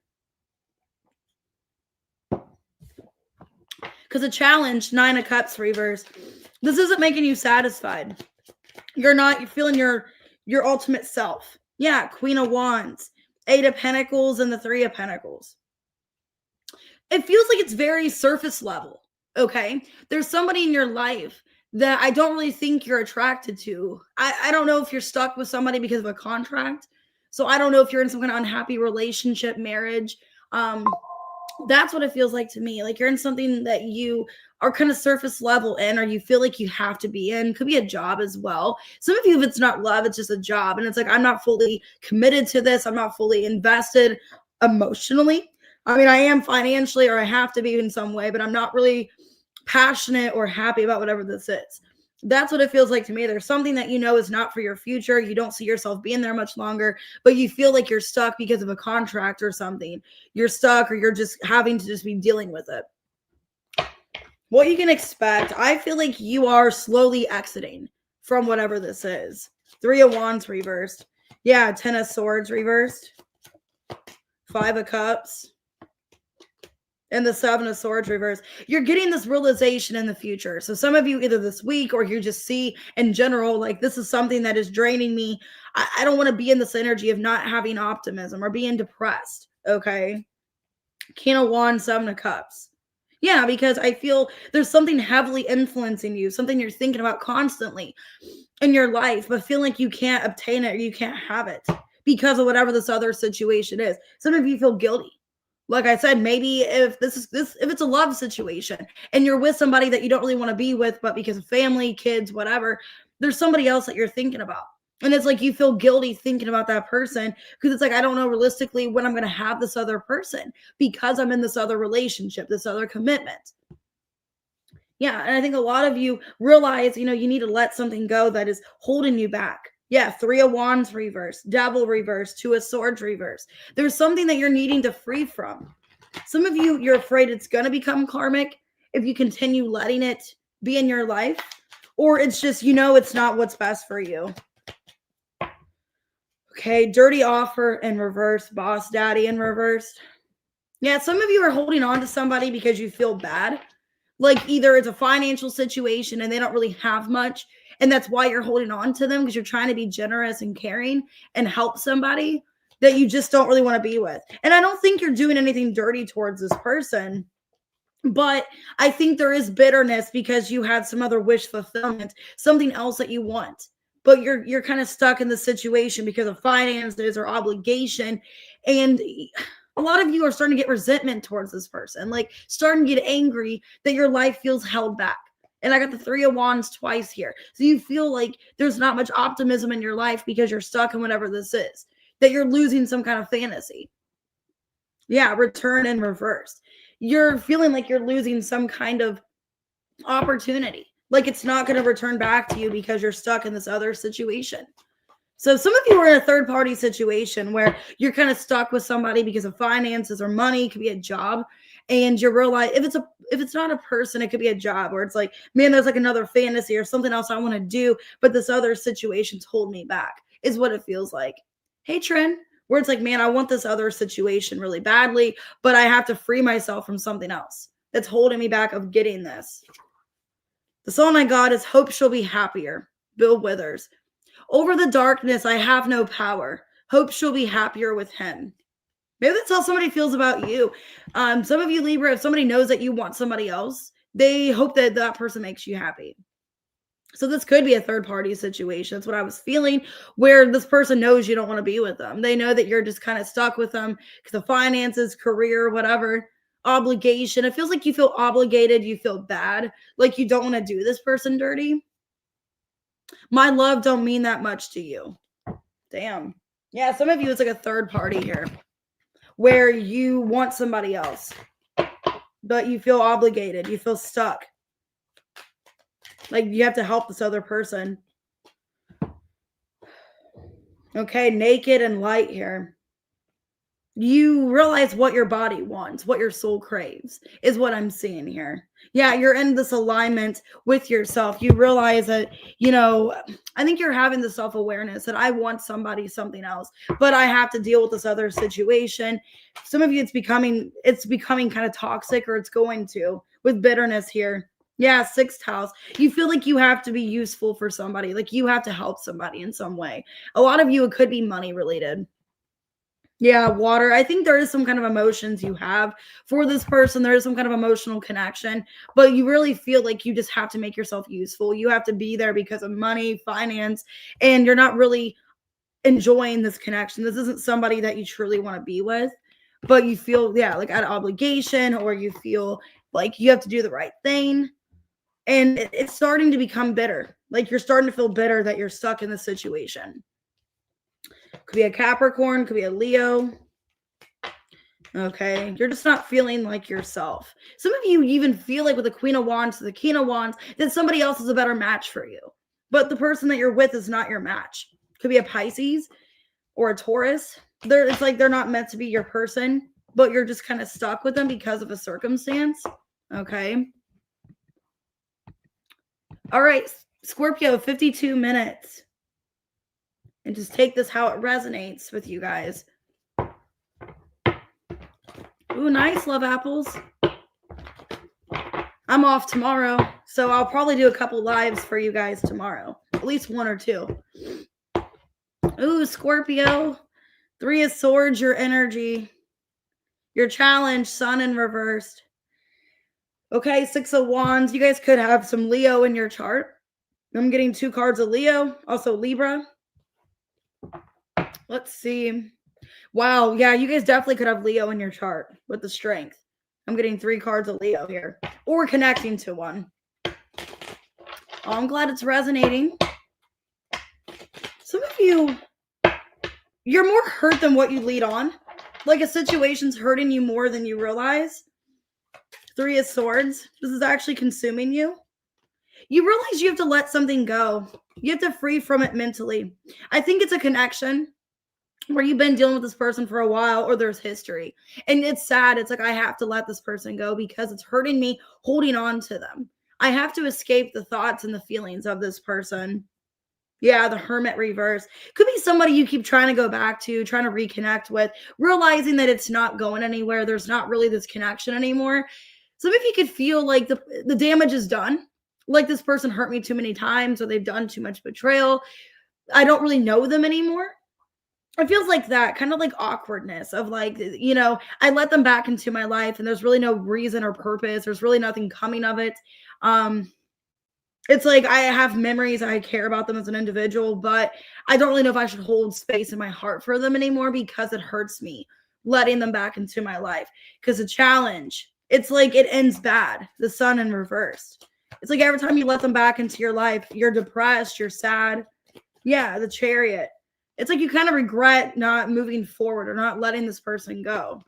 Because a challenge, Nine of Cups reverse, this isn't making you satisfied. You're feeling your ultimate self. Yeah, Queen of Wands, Eight of Pentacles, and the Three of Pentacles. It feels like it's very surface level. Okay. There's somebody in your life that I don't really think you're attracted to. I don't know if you're stuck with somebody because of a contract. So I don't know if you're in some kind of unhappy relationship, marriage. That's what it feels like to me. Like you're in something that you are kind of surface level in, or you feel like you have to be in. Could be a job as well. Some of you, if it's not love, it's just a job. And it's like, I'm not fully committed to this. I'm not fully invested emotionally. I mean, I am financially, or I have to be in some way, but I'm not really passionate or happy about whatever this is. That's what it feels like to me. There's something that you know is not for your future. You don't see yourself being there much longer, but you feel like you're stuck because of a contract or something. You're stuck, or you're just having to just be dealing with it. What you can expect, I feel like you are slowly exiting from whatever this is. Three of Wands reversed. Yeah, Ten of Swords reversed. Five of Cups. And the Seven of Swords reverse. You're getting this realization in the future. So some of you, either this week or you just see in general, like this is something that is draining me. I don't want to be in this energy of not having optimism or being depressed. Okay. King of Wands, Seven of Cups. Yeah, because I feel there's something heavily influencing you, something you're thinking about constantly in your life, but feel like you can't obtain it or you can't have it because of whatever this other situation is. Some of you feel guilty. Like I said, maybe if if it's a love situation and you're with somebody that you don't really want to be with, but because of family, kids, whatever, there's somebody else that you're thinking about. And it's like you feel guilty thinking about that person because it's like, I don't know realistically when I'm going to have this other person because I'm in this other relationship, this other commitment. Yeah. And I think a lot of you realize, you need to let something go that is holding you back. Yeah, Three of Wands reverse, Devil reverse, Two of Swords reverse. There's something that you're needing to free from. Some of you, you're afraid it's going to become karmic if you continue letting it be in your life, or it's just, it's not what's best for you. Okay, Dirty Offer in reverse, Boss Daddy in reverse. Yeah, some of you are holding on to somebody because you feel bad. Like either it's a financial situation and they don't really have much, and that's why you're holding on to them because you're trying to be generous and caring and help somebody that you just don't really want to be with. And I don't think you're doing anything dirty towards this person, but I think there is bitterness because you had some other wish fulfillment, something else that you want. But you're kind of stuck in the situation because of finances or obligation, and a lot of you are starting to get resentment towards this person, like starting to get angry that your life feels held back. And I got the Three of Wands twice here. So you feel like there's not much optimism in your life because you're stuck in whatever this is, that you're losing some kind of fantasy. Yeah, Return in reverse. You're feeling like you're losing some kind of opportunity. Like it's not going to return back to you because you're stuck in this other situation. So some of you are in a third party situation where you're kind of stuck with somebody because of finances or money. It could be a job, and you realize if it's not a person, it could be a job where it's like, man, there's like another fantasy or something else I want to do, but this other situation's holding me back, is what it feels like. Hey, Trent, where it's like, man, I want this other situation really badly, but I have to free myself from something else that's holding me back of getting this. The song I got is Hope She'll Be Happier, Bill Withers. Over the darkness, I have no power. Hope she'll be happier with him. Maybe that's how somebody feels about you. Some of you, Libra, if somebody knows that you want somebody else, they hope that that person makes you happy. So this could be a third party situation. That's what I was feeling, where this person knows you don't want to be with them. They know that you're just kind of stuck with them because of finances, career, whatever, obligation. It feels like you feel obligated. You feel bad. Like you don't want to do this person dirty. My love don't mean that much to you. Damn. Yeah, some of you, it's like a third party here where you want somebody else, but you feel obligated. You feel stuck. Like you have to help this other person. Okay, naked and light here. You realize what your body wants, what your soul craves, is what I'm seeing here. Yeah, you're in this alignment with yourself. You realize that, I think you're having the self-awareness that I want something else, but I have to deal with this other situation. Some of you, it's becoming kind of toxic, or it's going to, with bitterness here. Yeah, sixth house. You feel like you have to be useful for somebody, like you have to help somebody in some way. A lot of you, it could be money related. Yeah, water. I think there is some kind of emotions you have for this person. There is some kind of emotional connection, but you really feel like you just have to make yourself useful. You have to be there because of money, finance, and you're not really enjoying this connection. This isn't somebody that you truly want to be with, but you feel, yeah, like an obligation, or you feel like you have to do the right thing. And it's starting to become bitter. Like you're starting to feel bitter that you're stuck in this situation. Could be a Capricorn, could be a Leo. Okay, you're just not feeling like yourself. Some of you even feel like with the Queen of Wands, the King of Wands, that somebody else is a better match for you. But the person that you're with is not your match. Could be a Pisces or a Taurus. It's like they're not meant to be your person, but you're just kind of stuck with them because of a circumstance. Okay. All right, Scorpio, 52 minutes. And just take this how it resonates with you guys. Ooh, nice, love apples. I'm off tomorrow, so I'll probably do a couple lives for you guys tomorrow. At least one or two. Ooh, Scorpio. 3 of Swords, your energy. Your challenge, Sun in reversed. Okay, 6 of Wands. You guys could have some Leo in your chart. I'm getting 2 cards of Leo, also Libra. Let's see. Wow, yeah, you guys definitely could have Leo in your chart with the strength. I'm getting 3 cards of Leo here, or connecting to one. Oh, I'm glad it's resonating. Some of you, you're more hurt than what you lead on. Like a situation's hurting you more than you realize. 3 of Swords. This is actually consuming you. You realize you have to let something go. You have to free from it mentally. I think it's a connection where you've been dealing with this person for a while, or there's history. And it's sad. It's like, I have to let this person go because it's hurting me holding on to them. I have to escape the thoughts and the feelings of this person. Yeah, the Hermit reverse. Could be somebody you keep trying to go back to, trying to reconnect with, realizing that it's not going anywhere. There's not really this connection anymore. Some of you could feel like the damage is done. Like this person hurt me too many times, or they've done too much betrayal. I don't really know them anymore. It feels like that, kind of like awkwardness of like, I let them back into my life and there's really no reason or purpose. There's really nothing coming of it. It's like I have memories. I care about them as an individual, but I don't really know if I should hold space in my heart for them anymore because it hurts me letting them back into my life. Because a challenge, it's like it ends bad. The Sun in reverse. It's like every time you let them back into your life, you're depressed, you're sad. Yeah, the Chariot. It's like you kind of regret not moving forward or not letting this person go.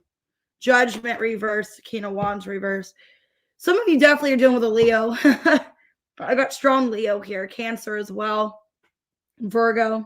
Judgment reverse, King of Wands reverse. Some of you definitely are dealing with a Leo. I got strong Leo here. Cancer as well. Virgo.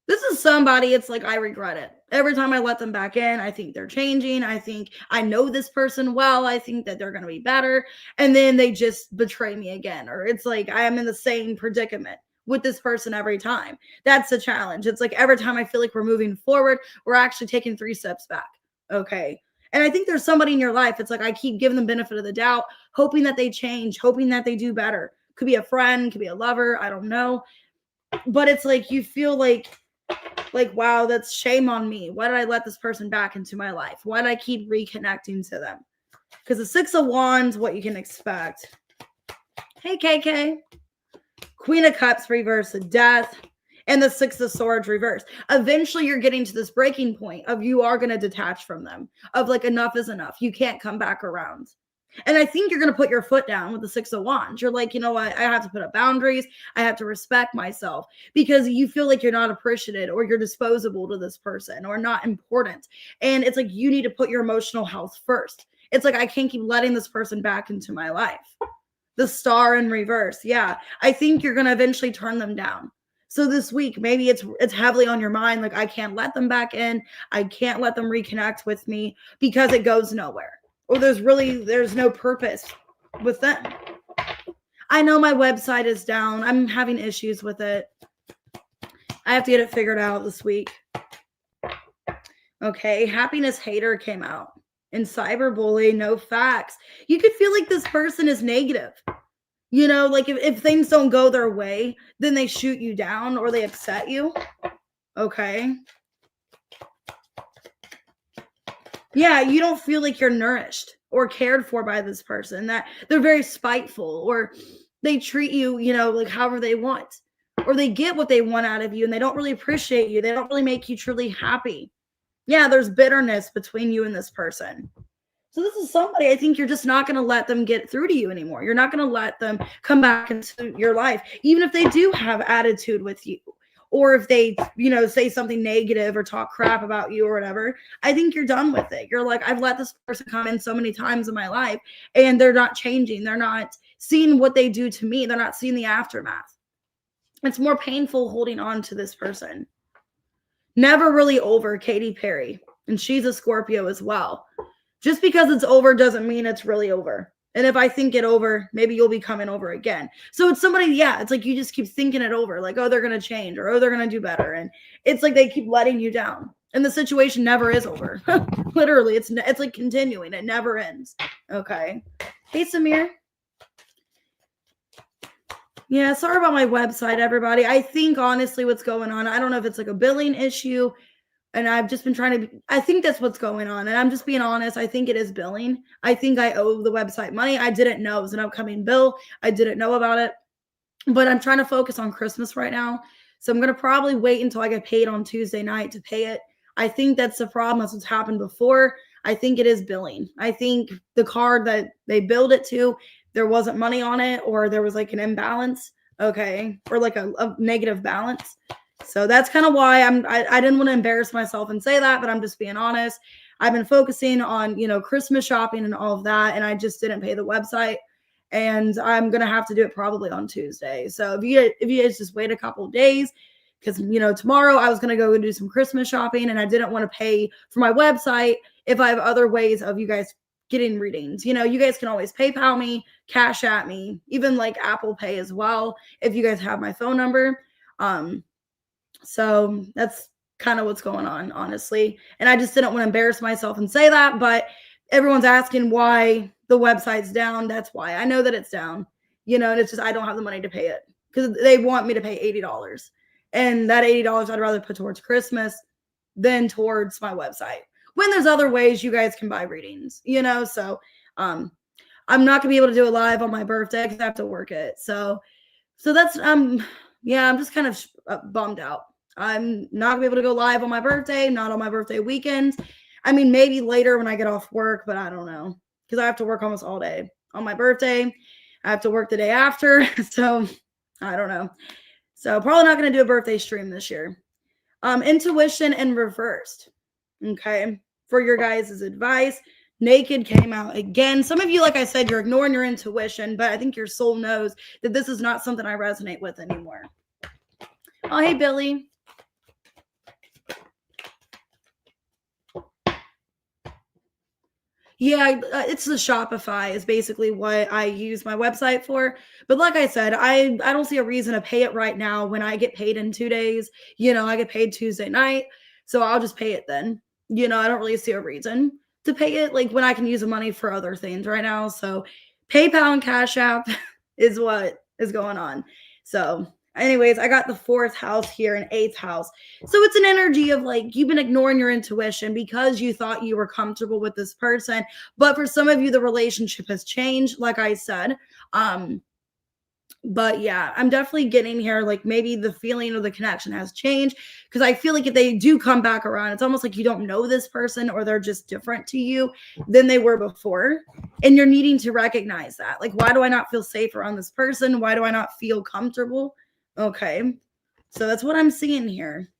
This is somebody, it's like I regret it. Every time I let them back in, I think they're changing. I think I know this person well. I think that they're going to be better. And then they just betray me again. Or it's like I am in the same predicament with this person every time. That's the challenge. It's like every time I feel like we're moving forward, we're actually taking 3 steps back. Okay. And I think there's somebody in your life. It's like I keep giving them benefit of the doubt, hoping that they change, hoping that they do better. Could be a friend, could be a lover. I don't know. But it's like you feel like, wow, that's shame on me. Why did I let this person back into my life? Why did I keep reconnecting to them? Because the 6 of Wands, what you can expect. Hey, KK. Queen of Cups reverse, death, and the Six of Swords reverse. Eventually, you're getting to this breaking point of you are going to detach from them, of like enough is enough. You can't come back around. And I think you're going to put your foot down with the Six of Wands. You're like, you know what? I have to put up boundaries. I have to respect myself because you feel like you're not appreciated or you're disposable to this person or not important. And it's like you need to put your emotional health first. It's like I can't keep letting this person back into my life. The Star in reverse. Yeah. I think you're going to eventually turn them down. So this week, maybe it's heavily on your mind. Like, I can't let them back in. I can't let them reconnect with me because it goes nowhere. Or there's no purpose with them. I know my website is down. I'm having issues with it. I have to get it figured out this week. Okay. Happiness Hater came out. And cyberbully, no facts. You could feel like this person is negative. You know, like if things don't go their way, then they shoot you down or they upset you. Okay. Yeah, you don't feel like you're nourished or cared for by this person. That they're very spiteful or they treat you, you know, like however they want. Or they get what they want out of you and they don't really appreciate you. They don't really make you truly happy. Yeah, there's bitterness between you and this person. So this is somebody I think you're just not going to let them get through to you anymore. You're not going to let them come back into your life, even if they do have attitude with you or if they, you know, say something negative or talk crap about you or whatever. I think you're done with it. You're like, I've let this person come in so many times in my life and they're not changing. They're not seeing what they do to me. They're not seeing the aftermath. It's more painful holding on to this person. Never really over, Katy Perry. And she's a Scorpio as well. Just because it's over doesn't mean it's really over. And if I think it over, maybe you'll be coming over again. So it's somebody, yeah, it's like you just keep thinking it over. Like, oh, they're going to change or, oh, they're going to do better. And it's like they keep letting you down. And the situation never is over. Literally, it's like continuing. It never ends. Okay. Hey, Samir. Yeah, sorry about my website, everybody. I think honestly what's going on, I don't know if it's like a billing issue. And I've just been I think that's what's going on. And I'm just being honest. I think it is billing. I think I owe the website money. I didn't know it was an upcoming bill. I didn't know about it. But I'm trying to focus on Christmas right now. So I'm going to probably wait until I get paid on Tuesday night to pay it. I think that's the problem. That's what's happened before. I think it is billing. I think the card that they billed it to, there wasn't money on it or there was like an imbalance. Okay. Or like a negative balance. So that's kind of why I didn't want to embarrass myself and say that, but I'm just being honest. I've been focusing on, you know, Christmas shopping and all of that. And I just didn't pay the website and I'm going to have to do it probably on Tuesday. So if you guys just wait a couple of days, because, you know, tomorrow I was going to go and do some Christmas shopping and I didn't want to pay for my website if I have other ways of you guys getting readings. You know, you guys can always PayPal me, Cash at me, even like Apple Pay as well. If you guys have my phone number. So that's kind of what's going on, honestly. And I just didn't want to embarrass myself and say that, but everyone's asking why the website's down. That's why. I know that it's down, you know, and it's just I don't have the money to pay it because they want me to pay $80. And that $80 I'd rather put towards Christmas than towards my website. When there's other ways you guys can buy readings, you know, so I'm not gonna be able to do it live on my birthday because I have to work it. So that's yeah, I'm just kind of bummed out. I'm not gonna be able to go live on my birthday, not on my birthday weekend. I mean, maybe later when I get off work, but I don't know because I have to work almost all day on my birthday. I have to work the day after, so I don't know. So probably not gonna do a birthday stream this year. Intuition and reversed. Okay, for your guys' advice. Naked came out again. Some of you, like I said, you're ignoring your intuition, but I think your soul knows that this is not something I resonate with anymore. Oh, hey, Billy. Yeah, it's the Shopify is basically what I use my website for. But like I said, I don't see a reason to pay it right now when I get paid in 2 days. You know, I get paid Tuesday night, so I'll just pay it then. You know, I don't really see a reason to pay it like when I can use the money for other things right now. So PayPal and Cash App is what is going on. So anyways, I got the 4th house here and 8th house. So it's an energy of like you've been ignoring your intuition because you thought you were comfortable with this person. But for some of you, the relationship has changed. Like I said, But yeah, I'm definitely getting here. Like maybe the feeling of the connection has changed because I feel like if they do come back around, it's almost like you don't know this person or they're just different to you than they were before. And you're needing to recognize that. Like, why do I not feel safe around this person? Why do I not feel comfortable? Okay. So that's what I'm seeing here.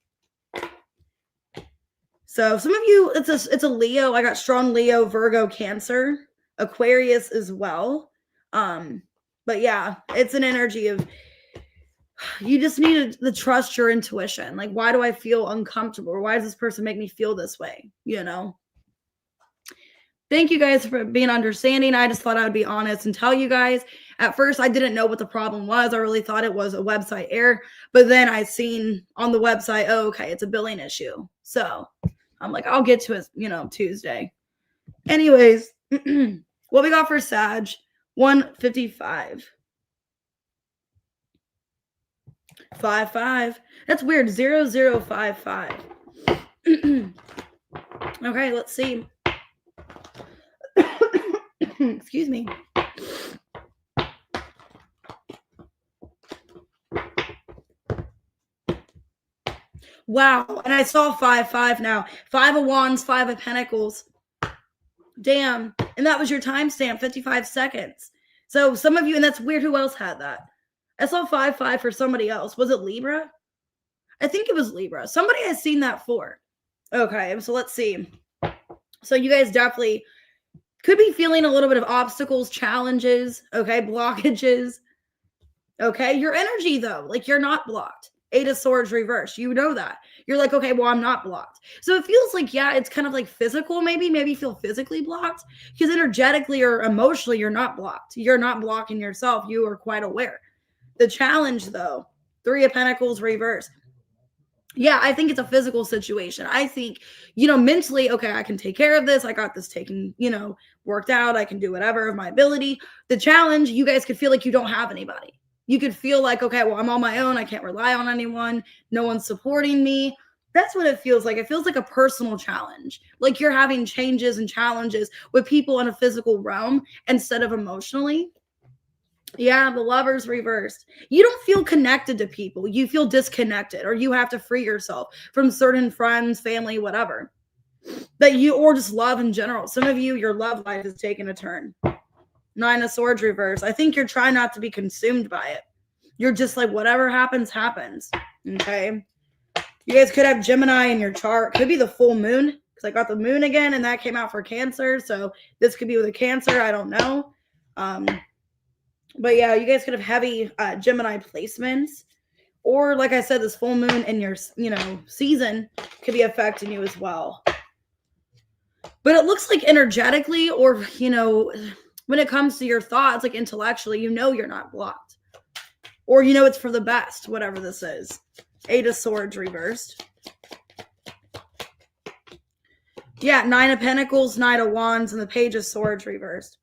So some of you, it's a Leo. I got strong Leo, Virgo, Cancer, Aquarius as well. But yeah, it's an energy of you just need to trust your intuition. Like, why do I feel uncomfortable? Or why does this person make me feel this way? Thank you guys for being understanding. I just thought I would be honest and tell you guys. At first, I didn't know what the problem was. I really thought it was a website error. But then I seen on the website, oh, okay, it's a billing issue. So I'm like, I'll get to it, Tuesday. Anyways, what we got for Sag, 155. 55. That's weird. 0055. Okay, let's see. Excuse me. Wow. And I saw 5 now. 5 of Wands, 5 of Pentacles. Damn. And that was your timestamp, 55 seconds. So some of you, and that's weird. Who else had that? I saw 5 for somebody else. Was it Libra? I think it was Libra. Somebody has seen that for. Okay, so let's see. So you guys definitely could be feeling a little bit of obstacles, challenges, okay, blockages. Okay, your energy though, like you're not blocked. 8 of Swords reverse. You know that. You're like, okay, well, I'm not blocked. So it feels like, yeah, it's kind of like physical, maybe you feel physically blocked because energetically or emotionally, you're not blocked. You're not blocking yourself. You are quite aware. The challenge though, 3 of Pentacles reverse. Yeah, I think it's a physical situation. I think, mentally, okay, I can take care of this. I got this taken, worked out. I can do whatever of my ability. The challenge, you guys could feel like you don't have anybody. You could feel like, okay, well, I'm on my own. I can't rely on anyone. No one's supporting me. That's what it feels like. It feels like a personal challenge. Like you're having changes and challenges with people in a physical realm instead of emotionally. Yeah, the Lovers reversed. You don't feel connected to people. You feel disconnected, or you have to free yourself from certain friends, family, whatever. Or just love in general. Some of you, your love life is taking a turn. 9 of Swords reverse. I think you're trying not to be consumed by it. You're just like, whatever happens, happens. Okay. You guys could have Gemini in your chart. Could be the full moon, because I got the moon again, and that came out for Cancer. So this could be with a Cancer. I don't know. But yeah, you guys could have heavy Gemini placements. Or like I said, this full moon in your, season could be affecting you as well. But it looks like energetically or, when it comes to your thoughts, like intellectually, you're not blocked. Or, it's for the best, whatever this is. 8 of Swords reversed. Yeah, 9 of Pentacles, 9 of Wands, and the Page of Swords reversed.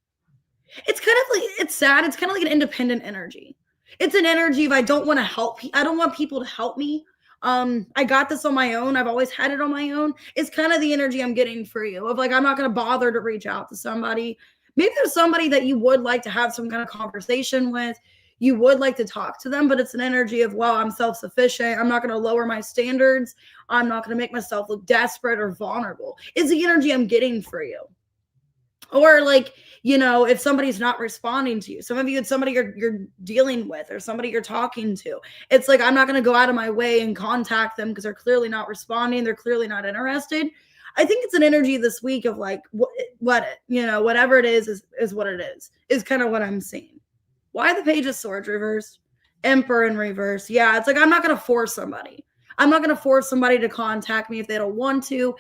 It's kind of like, it's sad. It's kind of like an independent energy. It's an energy of I don't want to help. I don't want people to help me. I got this on my own. I've always had it on my own. It's kind of the energy I'm getting for you of like, I'm not going to bother to reach out to somebody. Maybe there's somebody that you would like to have some kind of conversation with. You would like to talk to them, but it's an energy of, well, I'm self-sufficient. I'm not going to lower my standards. I'm not going to make myself look desperate or vulnerable. It's the energy I'm getting for you. Or like, if somebody's not responding to you, some of you, it's somebody you're dealing with or somebody you're talking to. It's like, I'm not going to go out of my way and contact them because they're clearly not responding. They're clearly not interested. I think it's an energy this week of like, whatever it is what it is kind of what I'm seeing. Why the Page of Swords reversed? Emperor in reverse. Yeah, it's like, I'm not going to force somebody. I'm not going to force somebody to contact me if they don't want to.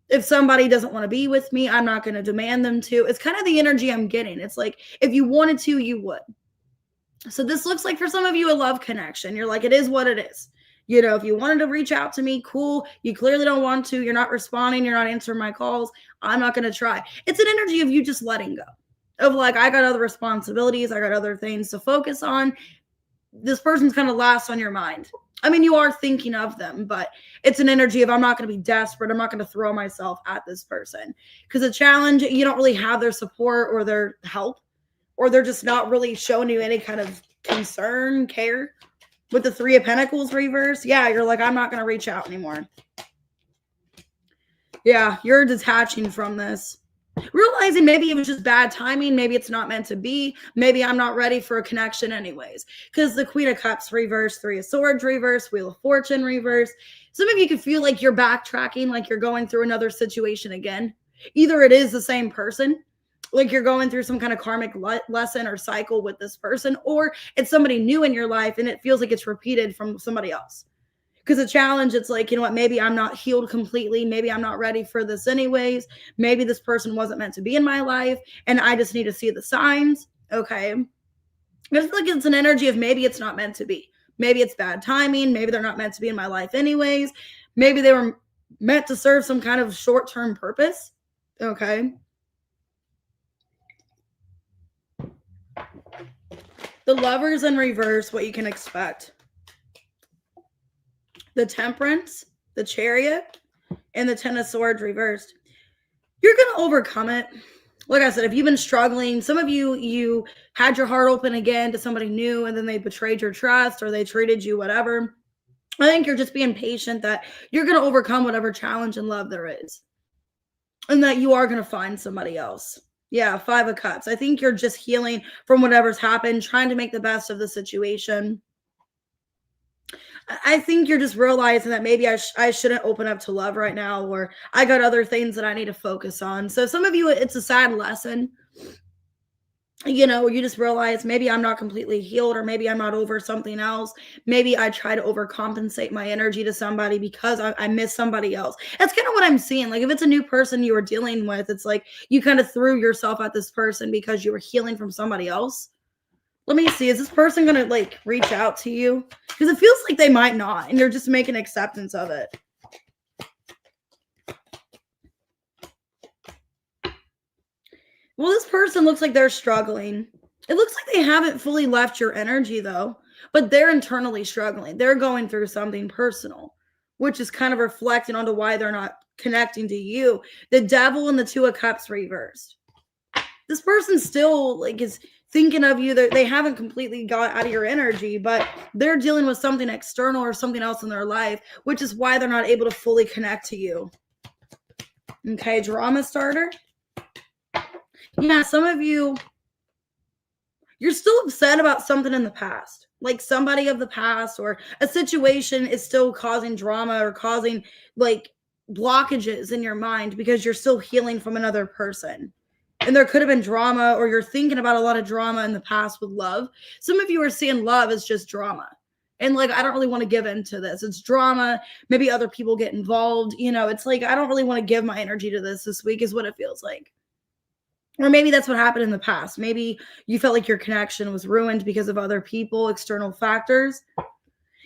If somebody doesn't want to be with me, I'm not going to demand them to. It's kind of the energy I'm getting. It's like, if you wanted to, you would. So this looks like for some of you a love connection. You're like, it is what it is. If you wanted to reach out to me, cool. You clearly don't want to. You're not responding. You're not answering my calls. I'm not going to try. It's an energy of you just letting go. Of like, I got other responsibilities. I got other things to focus on. This person's kind of last on your mind. I mean, you are thinking of them, but it's an energy of I'm not going to be desperate. I'm not going to throw myself at this person. Because a challenge, you don't really have their support or their help, or they're just not really showing you any kind of concern, care. With the Three of Pentacles reverse, yeah, you're like, I'm not going to reach out anymore. Yeah, you're detaching from this. Realizing maybe it was just bad timing. Maybe it's not meant to be. Maybe I'm not ready for a connection anyways. Because the Queen of Cups reverse, Three of Swords reverse, Wheel of Fortune reverse. Some of you can feel like you're backtracking, like you're going through another situation again. Either it is the same person, like you're going through some kind of karmic lesson or cycle with this person, or it's somebody new in your life and it feels like it's repeated from somebody else. Because a challenge, it's like, you know what, maybe I'm not healed completely. Maybe I'm not ready for this anyways. Maybe this person wasn't meant to be in my life and I just need to see the signs. Okay. I feel like it's an energy of maybe it's not meant to be. Maybe it's bad timing. Maybe they're not meant to be in my life anyways. Maybe they were meant to serve some kind of short-term purpose. Okay. The Lovers in reverse, what you can expect. The Temperance, the Chariot, and the Ten of Swords reversed. You're going to overcome it. Like I said, if you've been struggling, some of you had your heart open again to somebody new and then they betrayed your trust or they treated you whatever. I think you're just being patient that you're going to overcome whatever challenge and love there is. And that you are going to find somebody else. Yeah, Five of Cups. I think you're just healing from whatever's happened, trying to make the best of the situation. I think you're just realizing that maybe I shouldn't open up to love right now, or I got other things that I need to focus on. So some of you, it's a sad lesson. You know, you just realize maybe I'm not completely healed, or maybe I'm not over something else. Maybe I try to overcompensate my energy to somebody because I miss somebody else. That's kind of what I'm seeing. Like if it's a new person you were dealing with, it's like you kind of threw yourself at this person because you were healing from somebody else. Let me see. Is this person going to like reach out to you? Because it feels like they might not, and you're just making acceptance of it. Well, this person looks like they're struggling. It looks like they haven't fully left your energy though, but they're internally struggling. They're going through something personal, which is kind of reflecting onto why they're not connecting to you. The Devil and the Two of Cups reversed. This person still like is thinking of you. They haven't completely got out of your energy, but they're dealing with something external or something else in their life, which is why they're not able to fully connect to you. Okay, drama starter. Yeah, some of you, you're still upset about something in the past, like somebody of the past or a situation is still causing drama or causing like blockages in your mind because you're still healing from another person. And there could have been drama, or you're thinking about a lot of drama in the past with love. Some of you are seeing love as just drama. And like, I don't really want to give into this. It's drama. Maybe other people get involved. You know, it's like, I don't really want to give my energy to this week is what it feels like. Or maybe that's what happened in the past. Maybe you felt like your connection was ruined because of other people, external factors.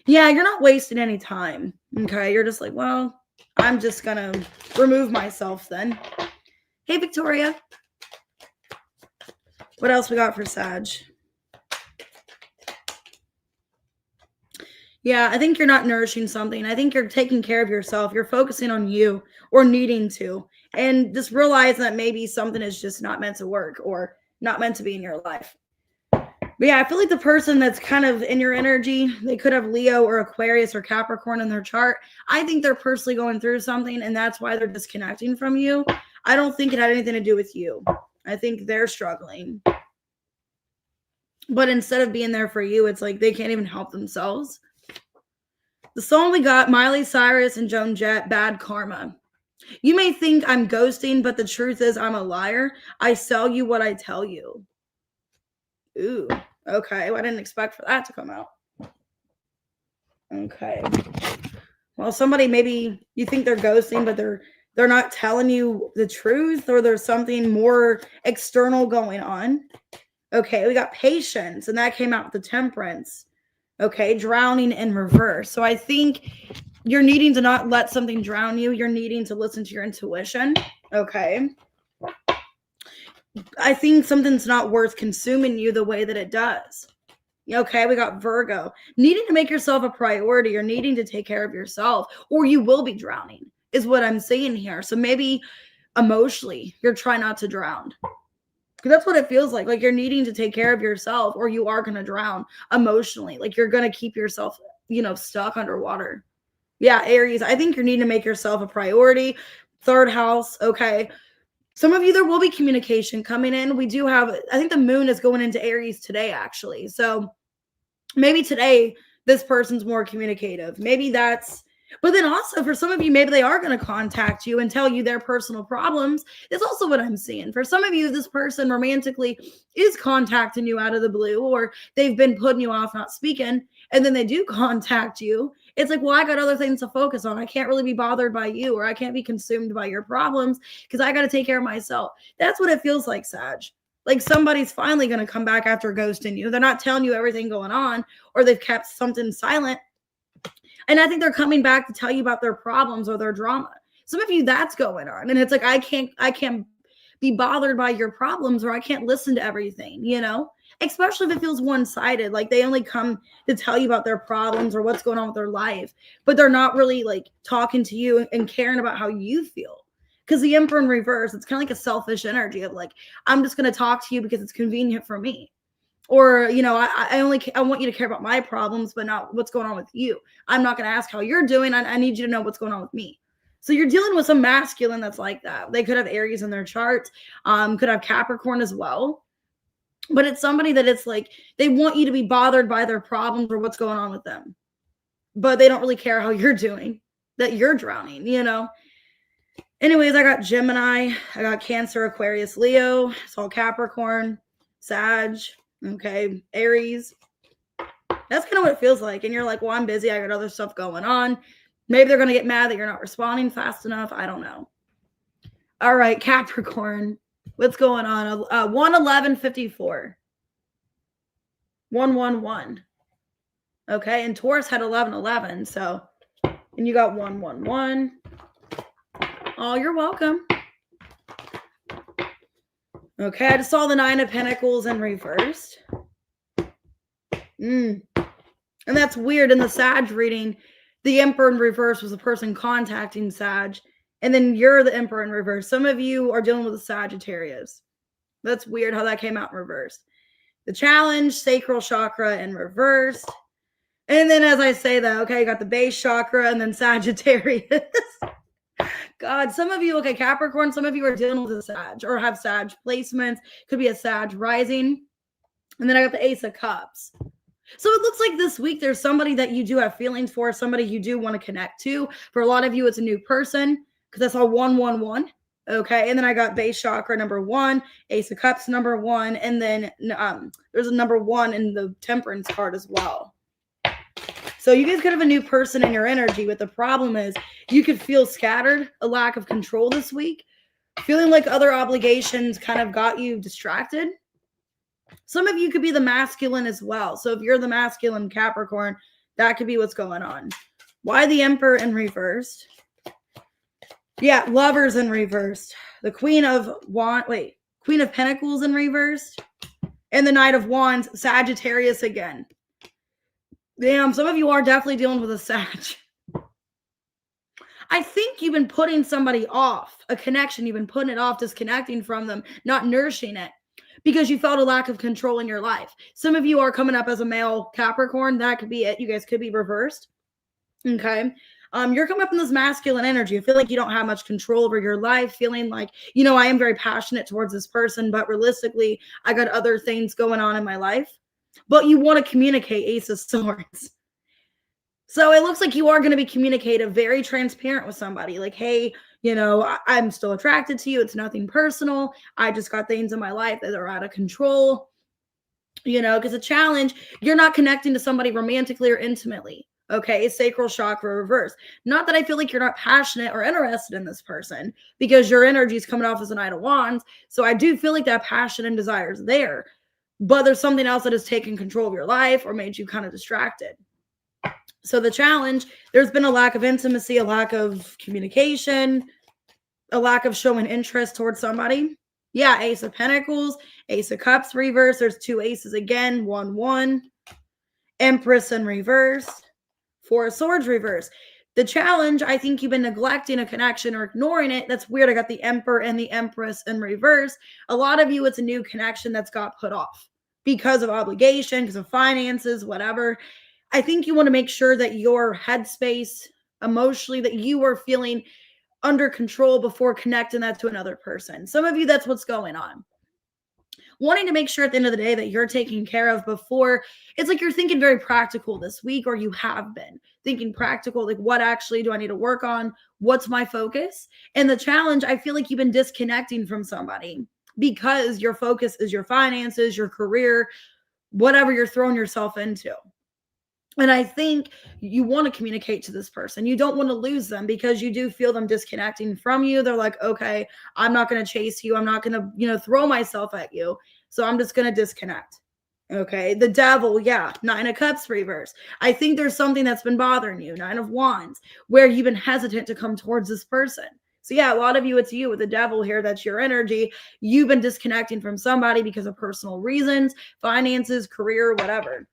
Yeah, you're not wasting any time. Okay. You're just like, well, I'm just going to remove myself then. Hey, Victoria. What else we got for Sag? Yeah, I think you're not nourishing something. I think you're taking care of yourself. You're focusing on you or needing to. And just realize that maybe something is just not meant to work or not meant to be in your life. But yeah, I feel like the person that's kind of in your energy, they could have Leo or Aquarius or Capricorn in their chart. I think they're personally going through something, and that's why they're disconnecting from you. I don't think it had anything to do with you. I think they're struggling. But instead of being there for you, it's like they can't even help themselves. The song we got, Miley Cyrus and Joan Jett, Bad Karma. You may think I'm ghosting, but the truth is I'm a liar. I sell you what I tell you. Ooh, okay. Well, I didn't expect for that to come out. Okay. Well, somebody, maybe you think they're ghosting, but they're not telling you the truth, or there's something more external going on. Okay, we got Patience, and that came out with the Temperance. Okay, drowning in reverse. So I think you're needing to not let something drown you. You're needing to listen to your intuition. Okay. I think something's not worth consuming you the way that it does. Okay, we got Virgo. Needing to make yourself a priority, or needing to take care of yourself, or you will be drowning, is what I'm saying here. So maybe emotionally, you're trying not to drown. Because that's what it feels like. Like you're needing to take care of yourself or you are going to drown emotionally. Like you're going to keep yourself, stuck underwater. Yeah, Aries, I think you're needing to make yourself a priority. Third house, okay. Some of you, there will be communication coming in. We do have, I think the moon is going into Aries today, actually. So maybe today this person's more communicative. Maybe that's, but then also for some of you, maybe they are going to contact you and tell you their personal problems. That's also what I'm seeing. For some of you, this person romantically is contacting you out of the blue, or they've been putting you off not speaking, and then they do contact you. It's like, well, I got other things to focus on. I can't really be bothered by you, or I can't be consumed by your problems because I got to take care of myself. That's what it feels like, Sag. Like somebody's finally going to come back after ghosting you. They're not telling you everything going on, or they've kept something silent. And I think they're coming back to tell you about their problems or their drama. Some of you, that's going on. And it's like, I can't be bothered by your problems, or I can't listen to everything, especially if it feels one-sided. Like they only come to tell you about their problems or what's going on with their life, but they're not really like talking to you and caring about how you feel. Because the Emperor in reverse, it's kind of like a selfish energy of like, I'm just going to talk to you because it's convenient for me. Or, I want you to care about my problems, but not what's going on with you. I'm not going to ask how you're doing. I need you to know what's going on with me. So you're dealing with some masculine that's like that. They could have Aries in their chart, could have Capricorn as well. But it's somebody that it's like they want you to be bothered by their problems or what's going on with them. But they don't really care how you're doing, that you're drowning, Anyways, I got Gemini, I got Cancer, Aquarius, Leo, it's all Capricorn, Sag, okay, Aries. That's kind of what it feels like. And you're like, well, I'm busy. I got other stuff going on. Maybe they're going to get mad that you're not responding fast enough. I don't know. All right, Capricorn. What's going on? 11154. 111. Okay, and Taurus had 1111. So, and you got 111. Oh, you're welcome. Okay, I just saw the 9 of Pentacles in reversed. And that's weird. In the Sag reading, the Emperor in reverse was the person contacting Sag, and then you're the Emperor in reverse. Some of you are dealing with the Sagittarius. That's weird how that came out in reverse. The Challenge, sacral chakra in reverse. And then as I say that, okay, you got the base chakra and then Sagittarius. God, some of you, okay, Capricorn, some of you are dealing with a Sag or have Sag placements. Could be a Sag rising. And then I got the Ace of Cups. So it looks like this week there's somebody that you do have feelings for, somebody you do want to connect to. For a lot of you, it's a new person because that's all 111. Okay, and then I got base chakra number 1, Ace of Cups number 1, and then there's a number 1 in the Temperance card as well. So you guys could have a new person in your energy, but the problem is you could feel scattered, a lack of control this week, feeling like other obligations kind of got you distracted. Some of you could be the masculine as well. So if you're the masculine Capricorn, that could be what's going on. Why the Emperor in reversed? Yeah, Lovers in reversed. The Queen of Pentacles in reversed. And the Knight of Wands, Sagittarius again. Damn, some of you are definitely dealing with a Sag. I think you've been putting somebody off, a connection. You've been putting it off, disconnecting from them, not nourishing it, because you felt a lack of control in your life. Some of you are coming up as a male Capricorn. That could be it. You guys could be reversed. Okay. You're coming up in this masculine energy. I feel like you don't have much control over your life, feeling like, I am very passionate towards this person, but realistically, I got other things going on in my life. But you want to communicate, Ace of Swords. So it looks like you are going to be communicative, very transparent with somebody. Like, hey, I'm still attracted to you. It's nothing personal. I just got things in my life that are out of control, because a challenge, you're not connecting to somebody romantically or intimately. Okay, sacral chakra reverse. Not that I feel like you're not passionate or interested in this person, because your energy is coming off as a Knight of Wands. So I do feel like that passion and desire is there, but there's something else that has taken control of your life or made you kind of distracted. So the challenge, there's been a lack of intimacy, a lack of communication, a lack of showing interest towards somebody. Yeah, Ace of Pentacles, Ace of Cups reverse. There's 2 aces again, 1-1. Empress in reverse. 4 of Swords reverse. The challenge, I think you've been neglecting a connection or ignoring it. That's weird. I got the Emperor and the Empress in reverse. A lot of you, it's a new connection that's got put off because of obligation, because of finances, whatever. I think you want to make sure that your headspace emotionally, that you are feeling under control before connecting that to another person. Some of you, that's what's going on. Wanting to make sure at the end of the day that you're taken care of before. It's like you're thinking very practical this week, or you have been thinking practical, like what actually do I need to work on? What's my focus? And the challenge, I feel like you've been disconnecting from somebody because your focus is your finances, your career, whatever you're throwing yourself into. And I think you want to communicate to this person. You don't want to lose them because you do feel them disconnecting from you. They're like, okay, I'm not going to chase you. I'm not going to, throw myself at you. So I'm just going to disconnect. Okay. The devil, yeah. 9 of Cups reverse. I think there's something that's been bothering you. 9 of Wands, where you've been hesitant to come towards this person. So yeah, a lot of you, it's you with the devil here. That's your energy. You've been disconnecting from somebody because of personal reasons, finances, career, whatever.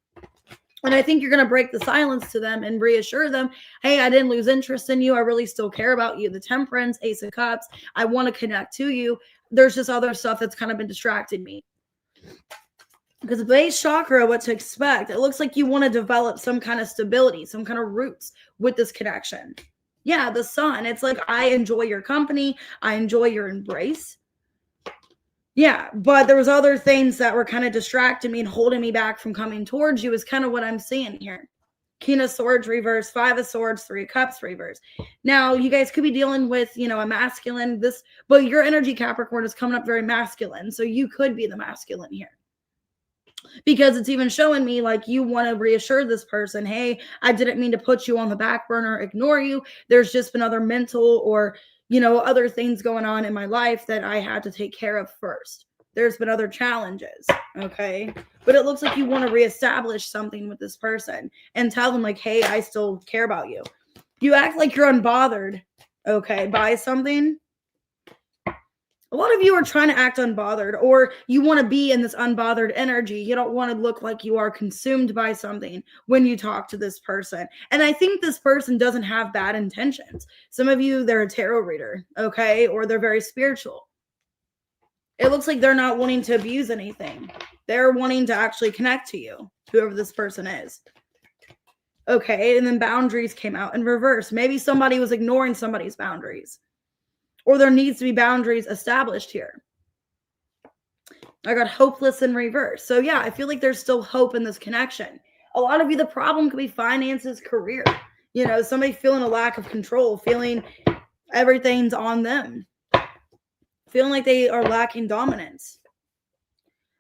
And I think you're going to break the silence to them and reassure them, hey, I didn't lose interest in you. I really still care about you. The Temperance, Ace of Cups, I want to connect to you. There's just other stuff that's kind of been distracting me. Because the base chakra, what to expect, it looks like you want to develop some kind of stability, some kind of roots with this connection. Yeah, the Sun, it's like, I enjoy your company. I enjoy your embrace. Yeah, but there was other things that were kind of distracting me and holding me back from coming towards you is kind of what I'm seeing here. King of Swords reverse, 5 of Swords, 3 of Cups reverse. Now, you guys could be dealing with, a masculine, but your energy Capricorn is coming up very masculine. So you could be the masculine here. Because it's even showing me like you want to reassure this person, hey, I didn't mean to put you on the back burner, ignore you. There's just been other mental or other things going on in my life that I had to take care of first. There's been other challenges, okay? But it looks like you want to reestablish something with this person and tell them like, hey, I still care about you. You act like you're unbothered, okay, by something. A lot of you are trying to act unbothered, or you want to be in this unbothered energy. You don't want to look like you are consumed by something when you talk to this person. And I think this person doesn't have bad intentions. Some of you, they're a tarot reader, okay? Or they're very spiritual. It looks like they're not wanting to abuse anything. They're wanting to actually connect to you, whoever this person is. Okay, and then boundaries came out in reverse. Maybe somebody was ignoring somebody's boundaries. Or there needs to be boundaries established here. I got hopeless in reverse. So yeah, I feel like there's still hope in this connection. A lot of you, the problem could be finances, career. Somebody feeling a lack of control, feeling everything's on them, feeling like they are lacking dominance.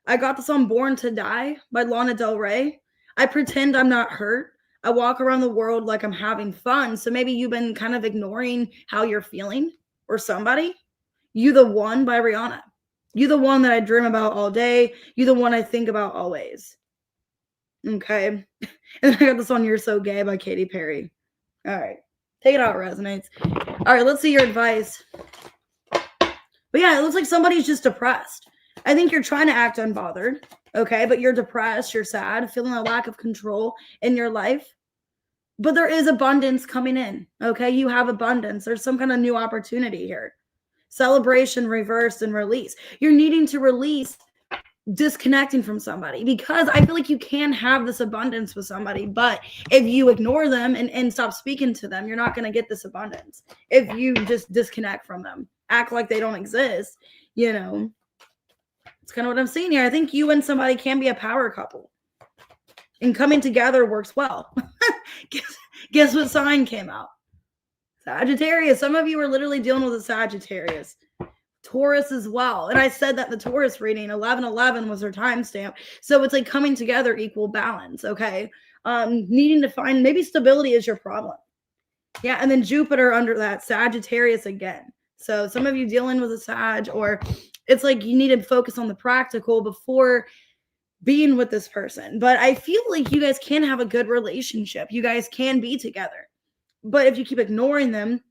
I got this on Born to Die by Lana Del Rey. I pretend I'm not hurt. I walk around the world like I'm having fun. So maybe you've been kind of ignoring how you're feeling. Or somebody. You the One by Rihanna. You the one that I dream about all day. You the one I think about always. Okay. And I got this on You're So Gay by Katy Perry. All right. Take it out, resonates. All right, let's see your advice. But yeah, it looks like somebody's just depressed. I think you're trying to act unbothered. Okay, but you're depressed, you're sad, feeling a lack of control in your life. But there is abundance coming in, okay? You have abundance. There's some kind of new opportunity here. Celebration, reverse, and release. You're needing to release disconnecting from somebody because I feel like you can have this abundance with somebody, but if you ignore them and stop speaking to them, you're not going to get this abundance. If you just disconnect from them, act like they don't exist, it's kind of what I'm seeing here. I think you and somebody can be a power couple. And coming together works well. Guess what sign came out? Sagittarius. Some of you are literally dealing with a Sagittarius. Taurus as well. And I said that the Taurus reading, 1111 was her timestamp. So it's like coming together, equal balance, okay? Needing to find, maybe stability is your problem. Yeah, and then Jupiter under that, Sagittarius again. So some of you dealing with a Sag, or it's like you need to focus on the practical before being with this person. But I feel like you guys can have a good relationship. You guys can be together. But if you keep ignoring them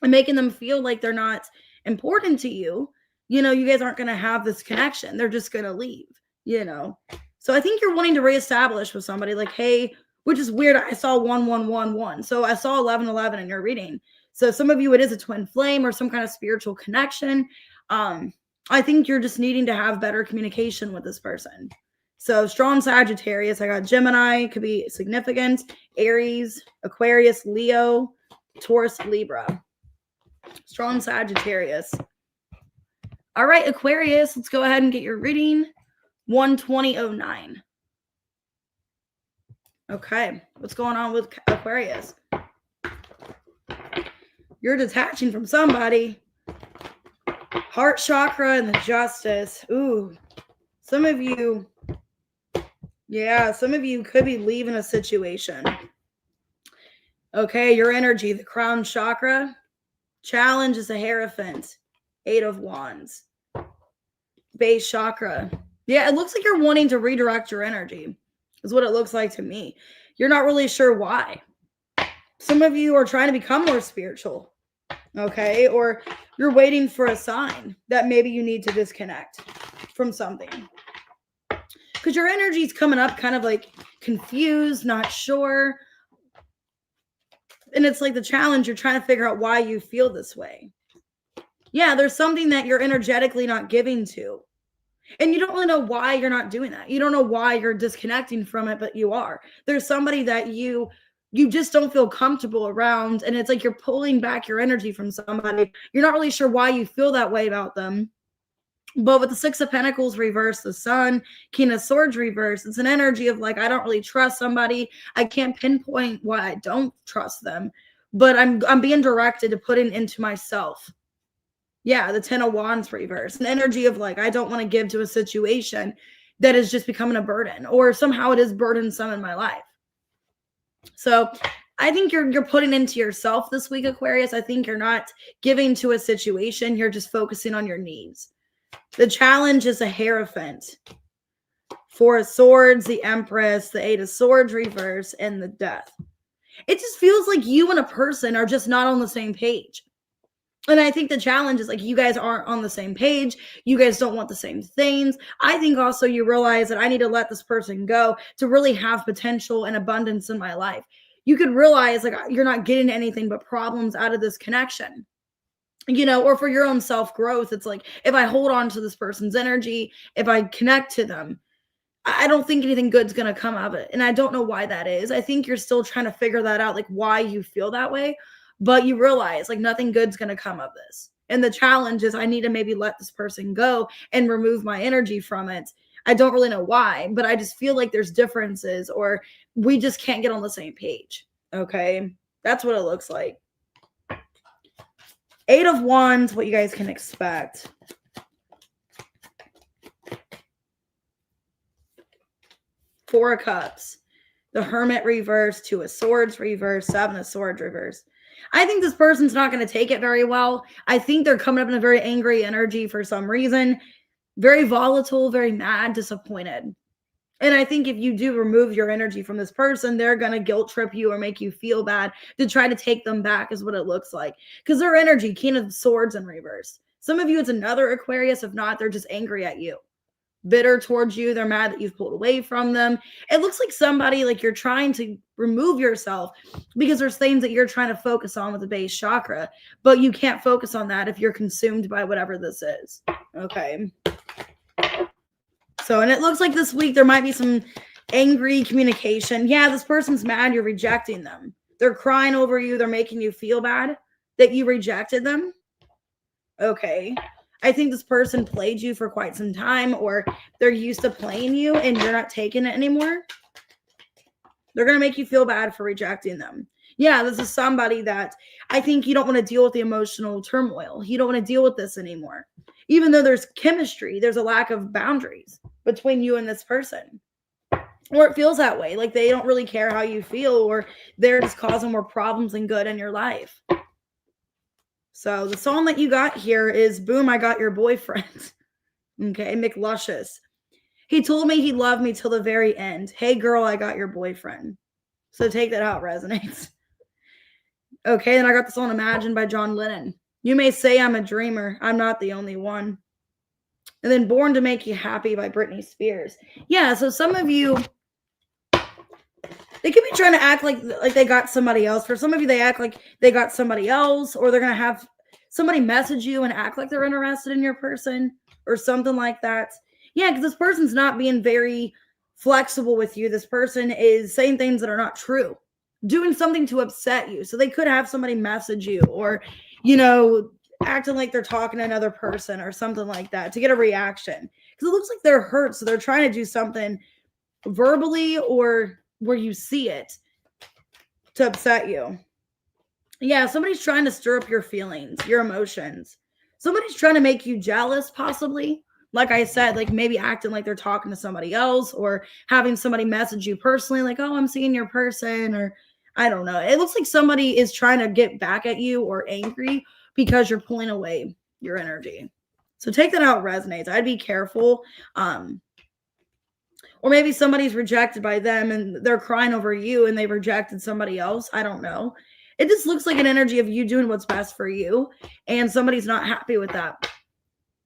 and making them feel like they're not important to you, you guys aren't going to have this connection. They're just going to leave, So I think you're wanting to reestablish with somebody like, hey, which is weird. I saw 1111. So I saw 1111 in your reading. So some of you, it is a twin flame or some kind of spiritual connection. I think you're just needing to have better communication with this person. So strong Sagittarius. I got Gemini, could be significant. Aries, Aquarius, Leo, Taurus, Libra. Strong Sagittarius. All right, Aquarius, let's go ahead and get your reading. 12009. Okay, what's going on with Aquarius? You're detaching from somebody. Heart chakra and the Justice. Ooh, some of you could be leaving a situation. Okay, your energy, the crown chakra. Challenge is a Hierophant. 8 of Wands. Base chakra. Yeah, it looks like you're wanting to redirect your energy. Is what it looks like to me. You're not really sure why. Some of you are trying to become more spiritual. Okay, or you're waiting for a sign that maybe you need to disconnect from something. Because your energy is coming up kind of like confused, not sure. And it's like the challenge, you're trying to figure out why you feel this way. Yeah, there's something that you're energetically not giving to. And you don't really know why you're not doing that. You don't know why you're disconnecting from it, but you are. There's somebody that you just don't feel comfortable around. And it's like you're pulling back your energy from somebody. You're not really sure why you feel that way about them. But with the 6 of Pentacles reverse, the Sun, King of Swords reverse, it's an energy of like, I don't really trust somebody. I can't pinpoint why I don't trust them. But I'm being directed to put it into myself. Yeah, the 10 of Wands reverse. An energy of like, I don't want to give to a situation that is just becoming a burden. Or somehow it is burdensome in my life. So I think you're putting into yourself this week, Aquarius. I think you're not giving to a situation. You're just focusing on your needs. The challenge is a Hierophant. 4 of Swords, the Empress, the 8 of Swords reverse, and the Death. It just feels like you and a person are just not on the same page. And I think the challenge is like you guys aren't on the same page. You guys don't want the same things. I think also you realize that I need to let this person go to really have potential and abundance in my life. You could realize like you're not getting anything but problems out of this connection. You know, or for your own self-growth, it's like if I hold on to this person's energy, if I connect to them, I don't think anything good's going to come of it. And I don't know why that is. I think you're still trying to figure that out, like why you feel that way. But you realize like nothing good's going to come of this. And the challenge is I need to maybe let this person go and remove my energy from it. I don't really know why, but I just feel like there's differences or we just can't get on the same page. Okay. That's what it looks like. 8 of Wands, what you guys can expect. Four of Cups. The Hermit reverse, 2 of Swords reverse, 7 of Swords reverse. I think this person's not going to take it very well. I think they're coming up in a very angry energy for some reason. Very volatile, very mad, disappointed. And I think if you do remove your energy from this person, they're going to guilt trip you or make you feel bad to try to take them back is what it looks like. Because their energy, King of Swords in reverse. Some of you, it's another Aquarius. If not, they're just angry at you. Bitter towards you. They're mad that you've pulled away from them. It looks like somebody like you're trying to remove yourself because there's things that you're trying to focus on with the base chakra, but you can't focus on that if you're consumed by whatever this is. Okay. So, and it looks like this week there might be some angry communication. Yeah, this person's mad you're rejecting them. They're crying over you. They're making you feel bad that you rejected them. Okay. I think this person played you for quite some time, or they're used to playing you and you're not taking it anymore. They're going to make you feel bad for rejecting them. Yeah, this is somebody that I think you don't want to deal with the emotional turmoil. You don't want to deal with this anymore. Even though there's chemistry, there's a lack of boundaries between you and this person. Or it feels that way. Like they don't really care how you feel, or they're just causing more problems than good in your life. So the song that you got here is Boom, I Got Your Boyfriend. Okay, McLuscious. He told me he loved me till the very end. Hey girl, I got your boyfriend. So take that how it resonates. Okay, then I got the song Imagine by John Lennon. You may say I'm a dreamer. I'm not the only one. And then Born to Make You Happy by Britney Spears. Yeah, so some of you, They could be trying to act like they got somebody else. For some of you, they act like they got somebody else, or they're gonna have somebody message you and act like they're interested in your person or something like that. Yeah, because this person's not being very flexible with you. This person is saying things that are not true, doing something to upset you. So they could have somebody message you, or acting like they're talking to another person or something like that to get a reaction, because it looks like they're hurt, so they're trying to do something verbally or where you see it to upset you. Yeah, somebody's trying to stir up your feelings, your emotions. Somebody's trying to make you jealous, possibly. Like I said, like maybe acting like they're talking to somebody else, or having somebody message you personally, like, oh, I'm seeing your person, or I don't know. It looks like somebody is trying to get back at you or angry because you're pulling away your energy. So take that out, resonates. I'd be careful. Or maybe somebody's rejected by them and they're crying over you and they rejected somebody else. I don't know. It just looks like an energy of you doing what's best for you, and somebody's not happy with that.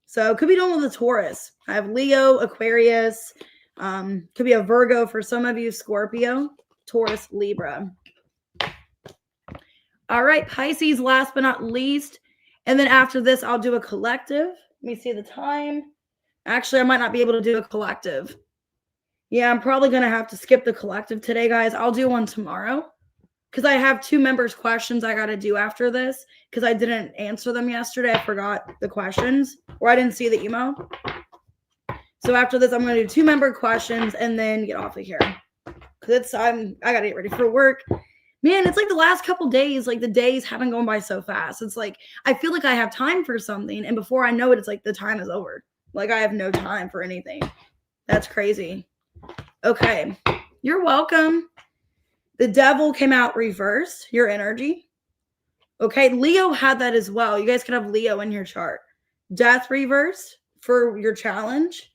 So it could be done with a Taurus. I have Leo, Aquarius, could be a Virgo for some of you, Scorpio, Taurus, Libra. All right, Pisces, last but not least. And then after this, I'll do a collective. Let me see the time. Actually, I might not be able to do a collective. Yeah, I'm probably going to have to skip the collective today, guys. I'll do one tomorrow because I have 2 members' questions I got to do after this because I didn't answer them yesterday. I forgot the questions, or I didn't see the email. So after this, I'm going to do 2 member questions and then get off of here because I got to get ready for work. Man, it's like the last couple days, like the days haven't gone by so fast. It's like I feel like I have time for something, and before I know it, it's like the time is over. Like I have no time for anything. That's crazy. Okay, you're welcome. The devil came out reversed, your energy. Okay, Leo had that as well. You guys could have Leo in your chart. Death reversed for your challenge,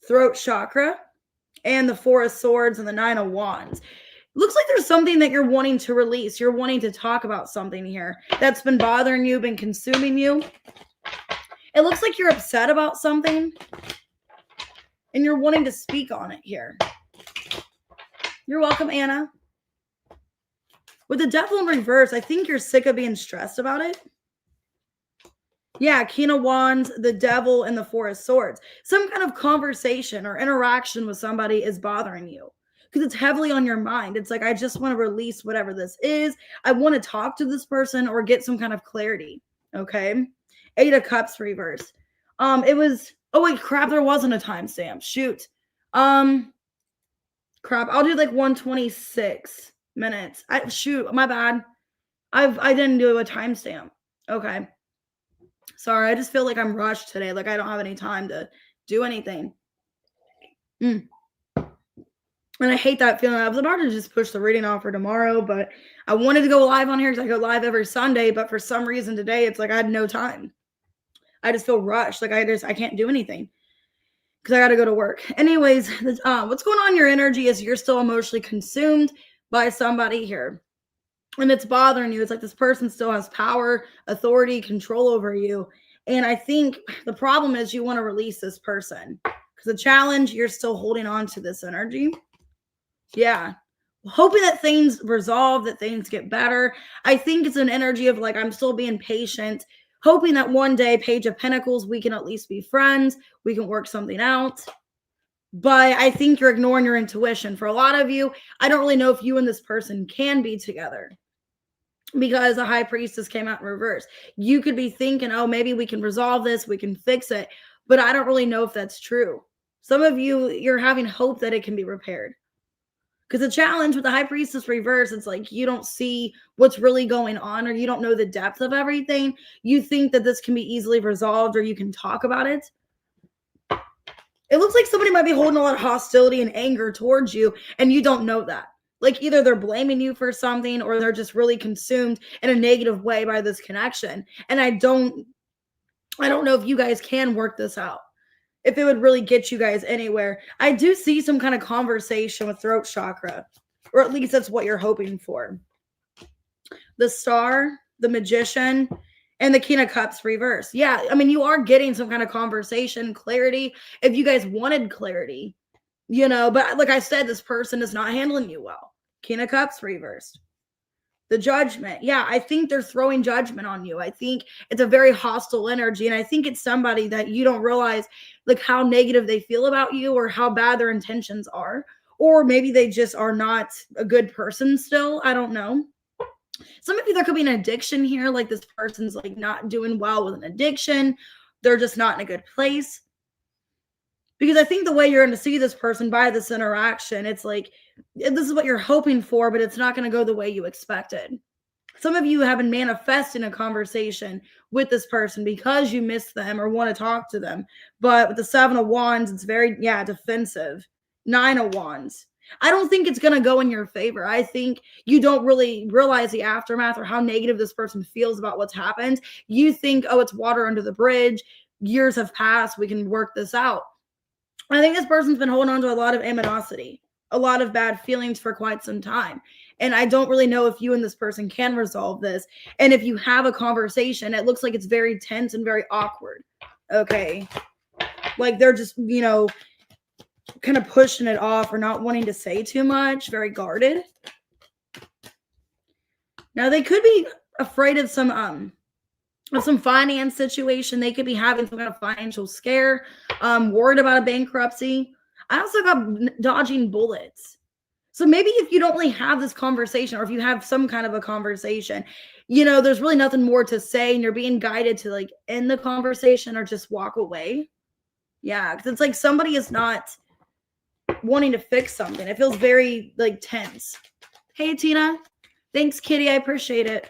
throat chakra, and the 4 of Swords and the 9 of Wands. Looks like there's something that you're wanting to release. You're wanting to talk about something here that's been bothering you, been consuming you. It looks like you're upset about something and you're wanting to speak on it here. You're welcome, Anna. With the devil in reverse, I think you're sick of being stressed about it. Yeah, King of Wands, the devil, and the 4 of Swords. Some kind of conversation or interaction with somebody is bothering you because it's heavily on your mind. It's like, I just want to release whatever this is. I want to talk to this person or get some kind of clarity. Okay. 8 of Cups reverse. It was, oh wait, crap, there wasn't a timestamp. Shoot. Crap, I'll do like 126 minutes. Shoot, my bad. I didn't do a timestamp. Okay. Sorry, I just feel like I'm rushed today. Like I don't have any time to do anything. And I hate that feeling. I was about to just push the reading off for tomorrow, but I wanted to go live on here because I go live every Sunday. But for some reason today, it's like I had no time. I just feel rushed. Like I can't do anything because I got to go to work. Anyways, what's going on in your energy is you're still emotionally consumed by somebody here. And it's bothering you. It's like this person still has power, authority, control over you. And I think the problem is you want to release this person because the challenge, you're still holding on to this energy. Yeah. Hoping that things resolve, that things get better. I think it's an energy of like, I'm still being patient, hoping that one day, Page of Pentacles, we can at least be friends. We can work something out. But I think you're ignoring your intuition. For a lot of you, I don't really know if you and this person can be together because the High Priestess came out in reverse. You could be thinking, oh, maybe we can resolve this. We can fix it. But I don't really know if that's true. Some of you, you're having hope that it can be repaired. Because the challenge with the High Priestess reverse, it's like you don't see what's really going on, or you don't know the depth of everything. You think that this can be easily resolved, or you can talk about it. It looks like somebody might be holding a lot of hostility and anger towards you, and you don't know that. Like either they're blaming you for something, or they're just really consumed in a negative way by this connection. And I don't know if you guys can work this out, if it would really get you guys anywhere. I do see some kind of conversation with throat chakra, or at least that's what you're hoping for. The Star, the Magician, and the King of Cups reverse. Yeah, I mean, you are getting some kind of conversation, clarity, if you guys wanted clarity, but like I said, this person is not handling you well. King of Cups reversed. The Judgment. Yeah, I think they're throwing judgment on you. I think it's a very hostile energy. And I think it's somebody that you don't realize like how negative they feel about you or how bad their intentions are. Or maybe they just are not a good person still. I don't know. Some of you, there could be an addiction here. Like this person's like not doing well with an addiction. They're just not in a good place. Because I think the way you're going to see this person by this interaction, it's like this is what you're hoping for, but it's not going to go the way you expected. Some of you have been manifesting a conversation with this person because you miss them or want to talk to them. But with the 7 of Wands, it's very, defensive. 9 of Wands. I don't think it's going to go in your favor. I think you don't really realize the aftermath or how negative this person feels about what's happened. You think, oh, it's water under the bridge. Years have passed. We can work this out. I think this person's been holding on to a lot of animosity, a lot of bad feelings for quite some time. And I don't really know if you and this person can resolve this. And if you have a conversation, it looks like it's very tense and very awkward. Okay. Like they're just, kind of pushing it off or not wanting to say too much, very guarded. Now they could be afraid of some finance situation. They could be having some kind of financial scare, worried about a bankruptcy. I also got dodging bullets. So maybe if you don't really have this conversation or if you have some kind of a conversation, there's really nothing more to say and you're being guided to like end the conversation or just walk away. Yeah, because it's like somebody is not wanting to fix something. It feels very like tense. Hey, Tina. Thanks, Kitty. I appreciate it.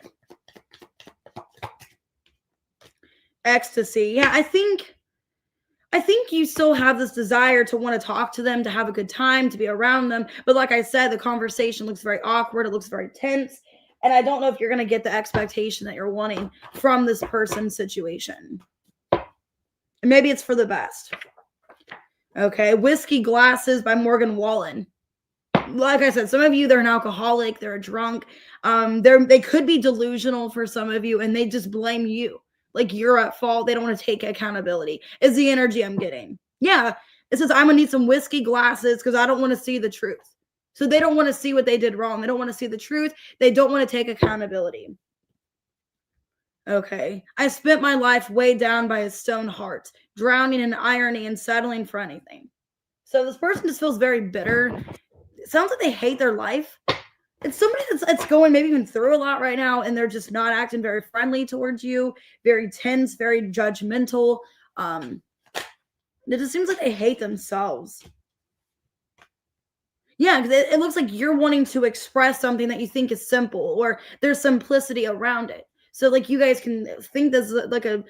Ecstasy. Yeah, I think you still have this desire to want to talk to them, to have a good time, to be around them. But like I said, the conversation looks very awkward. It looks very tense. And I don't know if you're going to get the expectation that you're wanting from this person's situation. And maybe it's for the best. Okay. Whiskey Glasses by Morgan Wallen. Like I said, some of you, they're an alcoholic. They're a drunk. They could be delusional for some of you, and they just blame you. Like you're at fault. They don't want to take accountability is the energy I'm getting. Yeah. It says, I'm going to need some whiskey glasses because I don't want to see the truth. So they don't want to see what they did wrong. They don't want to see the truth. They don't want to take accountability. Okay. I spent my life weighed down by a stone heart, drowning in irony and settling for anything. So this person just feels very bitter. It sounds like they hate their life. It's somebody that's going maybe even through a lot right now, and they're just not acting very friendly towards you, very tense, very judgmental. It just seems like they hate themselves. Yeah, because it looks like you're wanting to express something that you think is simple, or there's simplicity around it. So like you guys can think this is like a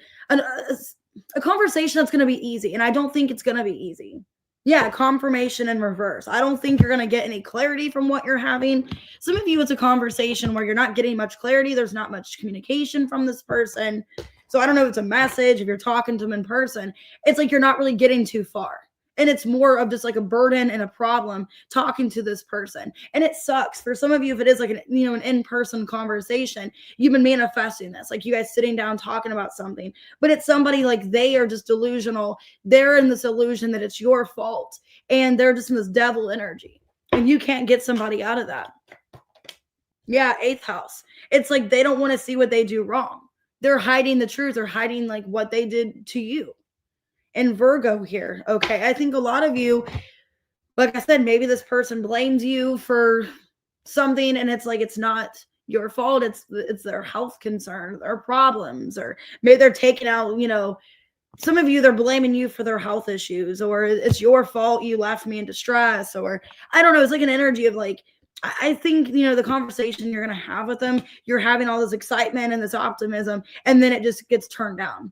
conversation that's going to be easy, and I don't think it's going to be easy. Yeah, confirmation in reverse. I don't think you're going to get any clarity from what you're having. Some of you, it's a conversation where you're not getting much clarity. There's not much communication from this person. So I don't know if it's a message, if you're talking to them in person. It's like you're not really getting too far. And it's more of just like a burden and a problem talking to this person. And it sucks. For some of you, if it is like an in-person conversation, you've been manifesting this. Like you guys sitting down talking about something. But it's somebody like they are just delusional. They're in this illusion that it's your fault. And they're just in this devil energy. And you can't get somebody out of that. Yeah, 8th house. It's like they don't want to see what they do wrong. They're hiding the truth. They're hiding like what they did to you. And Virgo here. Okay. I think a lot of you, like I said, maybe this person blames you for something and it's like, it's not your fault. It's their health concerns, their problems, or maybe they're taking out, some of you, they're blaming you for their health issues, or it's your fault. You left me in distress, or I don't know. It's like an energy of like, I think, the conversation you're going to have with them, you're having all this excitement and this optimism, and then it just gets turned down.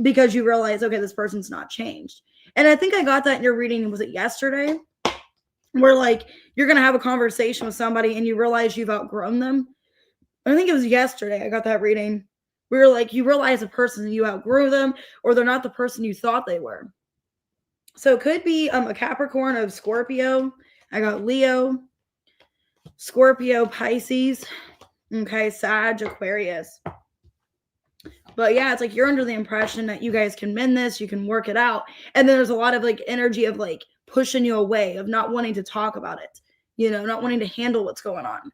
Because you realize, okay, this person's not changed. And I think I got that in your reading. Was it yesterday? Where like you're going to have a conversation with somebody and you realize you've outgrown them. I think it was yesterday I got that reading. We were like, you realize a person you outgrew them, or they're not the person you thought they were. So it could be a Capricorn of Scorpio. I got Leo, Scorpio, Pisces. Okay, Sag, Aquarius. But yeah, it's like you're under the impression that you guys can mend this, you can work it out. And then there's a lot of like energy of like pushing you away, of not wanting to talk about it. not wanting to handle what's going on.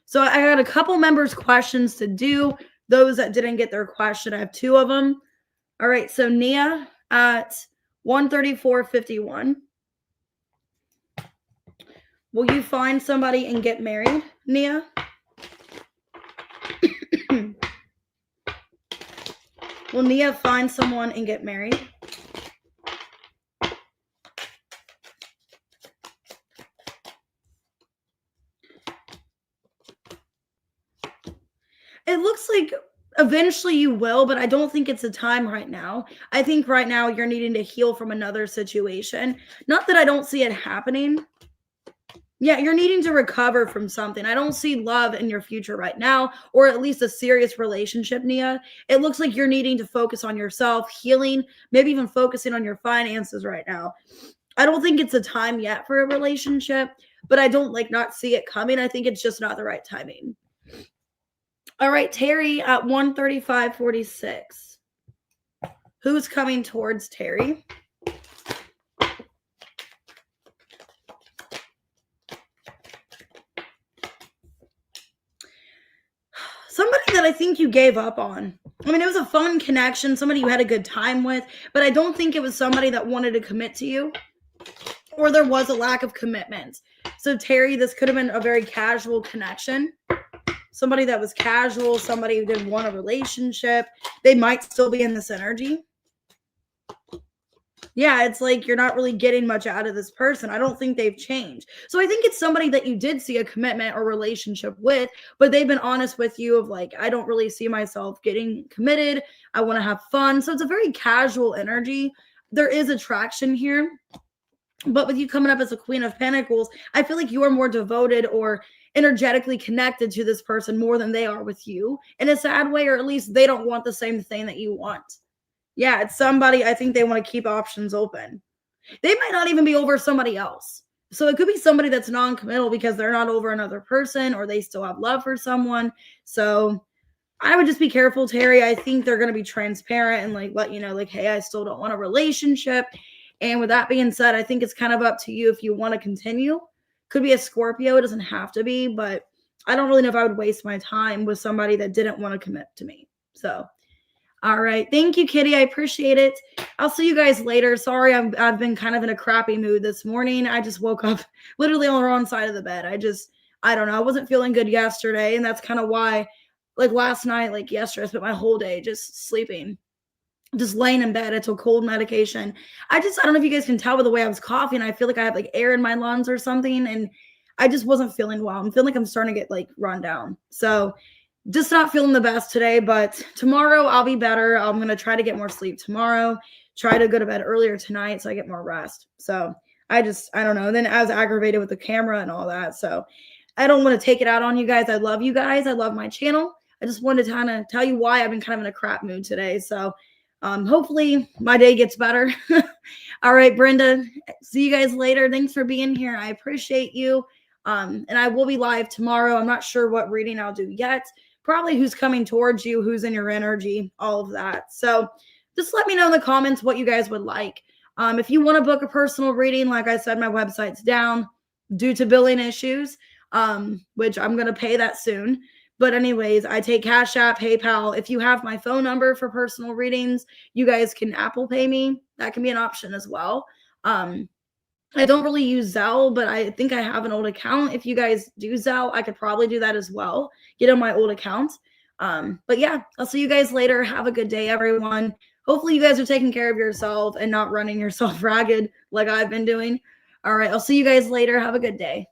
So I got a couple members' questions to do. Those that didn't get their question, I have 2 of them. All right, so Neha at 134.51. Will you find somebody and get married, Neha? Will Neha find someone and get married? It looks like eventually you will, but I don't think it's a time right now. I think right now you're needing to heal from another situation. Not that I don't see it happening. Yeah, you're needing to recover from something. I don't see love in your future right now, or at least a serious relationship, Neha. It looks like you're needing to focus on yourself, healing, maybe even focusing on your finances right now. I don't think it's a time yet for a relationship, but I don't not see it coming. I think it's just not the right timing. All right, Terry at 135.46. Who's coming towards Terry? Somebody that I think you gave up on. I mean, it was a fun connection, somebody you had a good time with, but I don't think it was somebody that wanted to commit to you, or there was a lack of commitment. So Terry, this could have been a very casual connection. Somebody that was casual, somebody who didn't want a relationship. They might still be in this energy. Yeah, it's like you're not really getting much out of this person. I don't think they've changed. So I think it's somebody that you did see a commitment or relationship with, but they've been honest with you of I don't really see myself getting committed. I want to have fun. So it's a very casual energy. There is attraction here. But with you coming up as a Queen of Pentacles, I feel like you are more devoted or energetically connected to this person more than they are with you in a sad way, or at least they don't want the same thing that you want. Yeah, it's somebody, I think they want to keep options open. They might not even be over somebody else. So it could be somebody that's non-committal because they're not over another person, or they still have love for someone. So I would just be careful, Terry. I think they're going to be transparent and let you know, hey, I still don't want a relationship. And with that being said, I think it's kind of up to you if you want to continue. Could be a Scorpio. It doesn't have to be, but I don't really know if I would waste my time with somebody that didn't want to commit to me. So, all right. Thank you, Kitty. I appreciate it. I'll see you guys later. Sorry, I've been kind of in a crappy mood this morning. I just woke up literally on the wrong side of the bed. I don't know. I wasn't feeling good yesterday, and that's kind of why, last night, yesterday, I spent my whole day just sleeping. Just laying in bed. I took cold medication. I don't know if you guys can tell by the way I was coughing. I feel like I have air in my lungs or something. And I just wasn't feeling well. I'm feeling like I'm starting to get run down. So just not feeling the best today, but tomorrow I'll be better. I'm going to try to get more sleep tomorrow. Try to go to bed earlier tonight so I get more rest. So I don't know. And then I was aggravated with the camera and all that. So I don't want to take it out on you guys. I love you guys. I love my channel. I just wanted to kind of tell you why I've been kind of in a crap mood today. So hopefully my day gets better. All right, Brenda, see you guys later. Thanks for being here. I appreciate you. And I will be live tomorrow. I'm not sure what reading I'll do yet. Probably who's coming towards you, who's in your energy, all of that. So just let me know in the comments what you guys would like. If you want to book a personal reading, like I said, my website's down due to billing issues, which I'm going to pay that soon. But anyways, I take Cash App, PayPal. If you have my phone number for personal readings, you guys can Apple Pay me. That can be an option as well. I don't really use Zelle, but I think I have an old account. If you guys do Zelle, I could probably do that as well. Get on my old account. But yeah, I'll see you guys later. Have a good day, everyone. Hopefully you guys are taking care of yourself and not running yourself ragged like I've been doing. All right, I'll see you guys later. Have a good day.